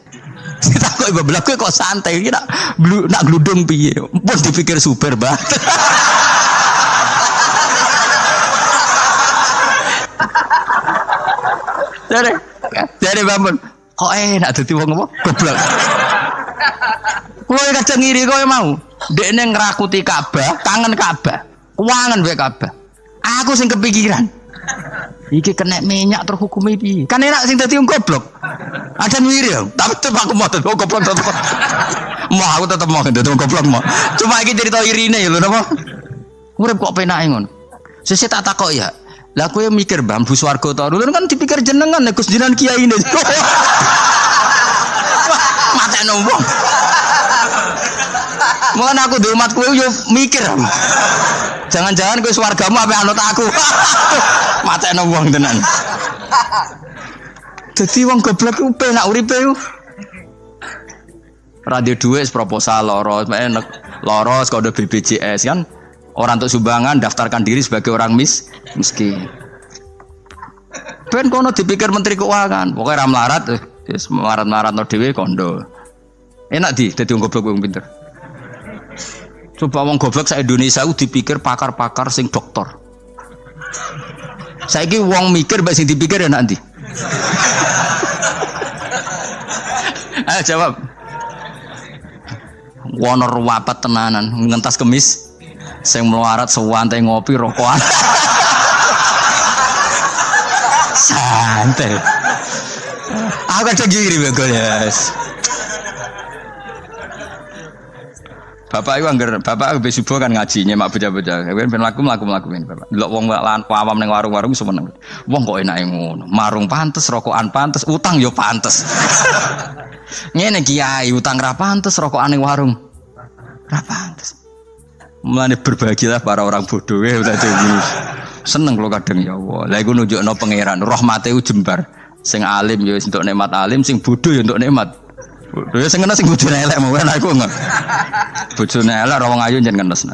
Kita kok ibu belakang kok santai. Kita nak gludung piye. Pun dipikir super banget. Jadi bangun, kok enak dadi wong apa? Goblok. Kowe kadang ngiri kowe mau. Dekne ngrakuti Ka'bah, kangen Ka'bah. Kuangen wae Ka'bah. Aku sing kepikiran. Iki kena minyak terhukumi piye? Kan enak sing dadi wong goblok. Ada ngiri ya, tapi tetep aku mau dadi goblok tetep. Mau aku tetep mau dadi wong goblok mau. Cuma iki cerita irine lho napa? Urip kok penake ngono. Sesuk tak takok ya. Lah kowe mikir bambu swarga ta dulu kan dipikir jenengan nek Gus jenengan kiai ini. Mate nombong. Mun aku di umat kowe yo mikir. Jangan-jangan kowe swargamu ape anut aku. Mate nombong tenan. Dadi wong goblok ku penak uripe ku. Radio dhuwit proposal loro, loros kode BPJS kan. Orang untuk sumbangan daftarkan diri sebagai orang miskin. Ben kono dipikir menteri keuangan, pokoknya ram larat, melarat no dewe kondo. Enak dadi wong goblok wong pinter. Coba wong goblok sak Indonesia dipikir pakar-pakar sing dokter. Saiki wong mikir mbak sing dipikir ya nanti. Ayo jawab. Wono ruwapet tenanan, ngentas kemis. Sing melarat sewantai ngopi rokokan. Santai. Aku aja giri yes. Bapak itu anggar, bapak habis subuh kan ngaji nyemak bocah-bocah. Kemudian ben laku bapak. Delok wong awam ning warung-warung semeneng. Wong kok enake ngono. Marung pantes, rokokan pantes, utang yo pantes. Ngene kiai utang ra pantes, rokokan ning warung ra pantes. Mulane berbahagialah para orang bodoh ya udah jadi seneng kalau kadang ya Allah. Lah iku nunjukno pangeran rahmate ku jembar. Sing alim ya untuk nikmat alim, sing bodoh ya untuk nikmat. Bodoh ya sing kena sing bojone elek mau aku enggak. Bojone elek ra wong ayu njen kenes.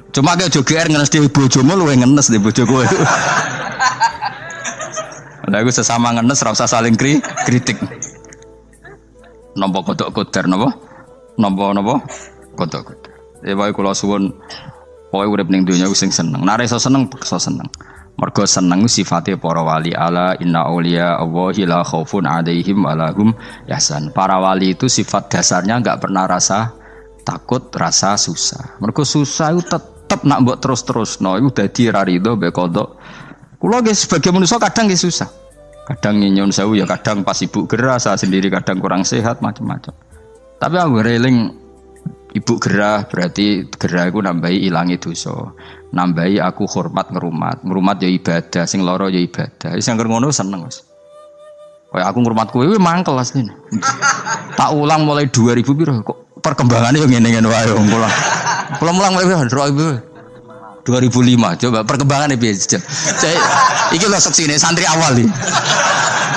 Cuma kayak joger ngenes di bojomu luwe ngenes di bojo kowe. Lah iku sesama ngenes ora usah saling kritik. Nampa kodok koder napa? Nampa kodok koder. Ya wae kula suwun pokoke urip ning donya sing seneng. Nek iso seneng, iso seneng. Mergo seneng sifate para wali ala inna auliya Allahi la khaufun 'alaihim wa lahum yahzan. Para wali itu sifat dasarnya enggak pernah rasa takut, rasa susah. Mergo susah itu tetep nak mbok terus-terusno iku dadi ra rido mbek kodok. Kula nggih sebagai manusia kadang nggih susah. Kadang nyun sewu ya kadang pas ibu gerah, saya sendiri kadang kurang sehat macam-macam. Tapi aku reling ibu gerah berarti gerah iku nambahi ilangi dosa. Nambahi aku hormat ngrumat ya ibadah, sing lara ya ibadah. Wis angger ngono seneng wis. Kaya aku ngrumat kowe mangkel asline. Tak ulang mulai 2000 piro kok perkembangannya yang ngene-ngene wae wong kula. Kula mulang mulai 2005 coba perkembangannya piye jejak. Iki lho seksine santri awal iki.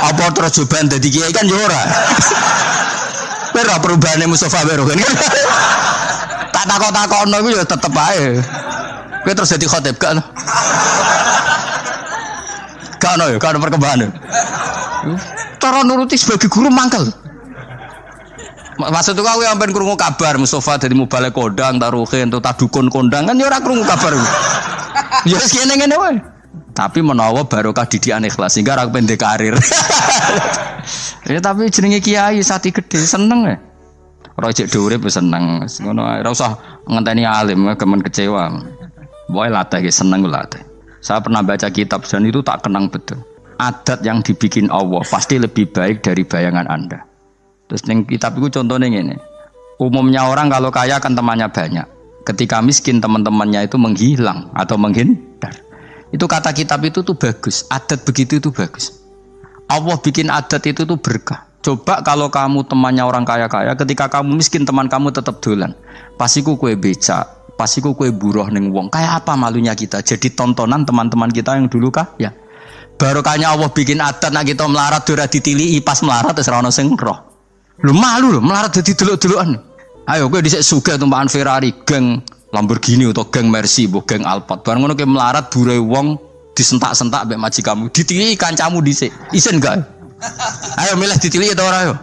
Apa terus coban dadi kiai kan yo ora. Pero perubahane Mustofa Bero kan. Tak takok-takokno iku ya tetep ae. Kowe terus dadi khotib gak ono? Gak ono ya, gak ono perkembangan. Cara nuruti sebagai guru mangkel. Maksud aku sampean krungu kabar Mustofa dadi mubalek kondang, taruhin ta dukun kondang kan ya ora krungu kabar. Ya wis ngene-ngene wae. Tapi menawa barokah didikan ikhlas sehingga ora pendek karir. Ya tapi jenenge kiai sati gede seneng ya. Ora jek urip seneng ngono ae. Ora usah ngenteni alim kemen kecewa. Boy latih seneng latih. Saya pernah baca kitab dan itu tak kenang betul. Adat yang dibikin Allah pasti lebih baik dari bayangan Anda. Terus ning kitab itu contohnya ngene. Umumnya orang kalau kaya kan temannya banyak. Ketika miskin teman-temannya itu menghilang atau menghindar. Itu kata kitab itu tuh bagus. Adat begitu itu bagus. Allah bikin adat itu tuh berkah. Coba kalau kamu temannya orang kaya-kaya, ketika kamu miskin teman kamu tetap dolan. Pasiku kue becak, pasiku kue buruh ning wong. Kayak apa malunya kita? Jadi tontonan teman-teman kita yang dulu kaya. Barokahnya Allah bikin adat nak kita melarat ora ditilihi pas melarat wis ora ono sing roh. Lu malu lho melarat dadi delok-delokan. Ayo kowe dhisik sugih tumpakan Ferrari, geng Lamborghini atau geng Mercy, mbok geng Alphard. Bareng ngono kowe melarat bure wong disentak-sentak mbek majikamu, ditilihi kancamu dhisik. Isen gak? Ayo milih ditilihi atau ora ayo?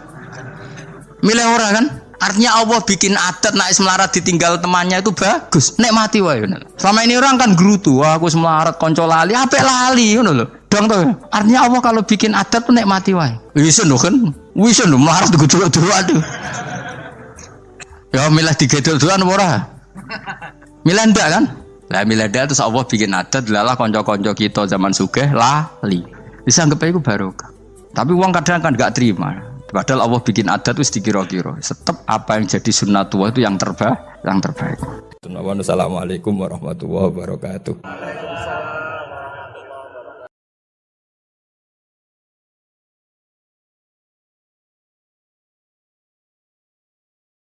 Milih ora kan? Artinya Allah bikin adat nak melarat ditinggal temannya itu bagus. Nikmati wae. Selama ini orang kan gerutu, wah aku melarat kanca lali, apik lali ngono lho. Dong to. Artinya Allah kalau bikin adat tuh nikmati wae. Wis lho kan. Wis lho melarat digedul-gedul aduh. Ya milih digedul-gedulan ora? Milih ndak kan? Lah milih ndak terus Allah bikin adat lalah kanca-kanca kita zaman sugih lali. Bisa anggap iku barokah. Tapi uang kadang kan enggak terima. Padahal Allah bikin adat itu dikira-kira. Tetap apa yang jadi sunnatullah itu yang terbaik. Assalamualaikum warahmatullahi wabarakatuh.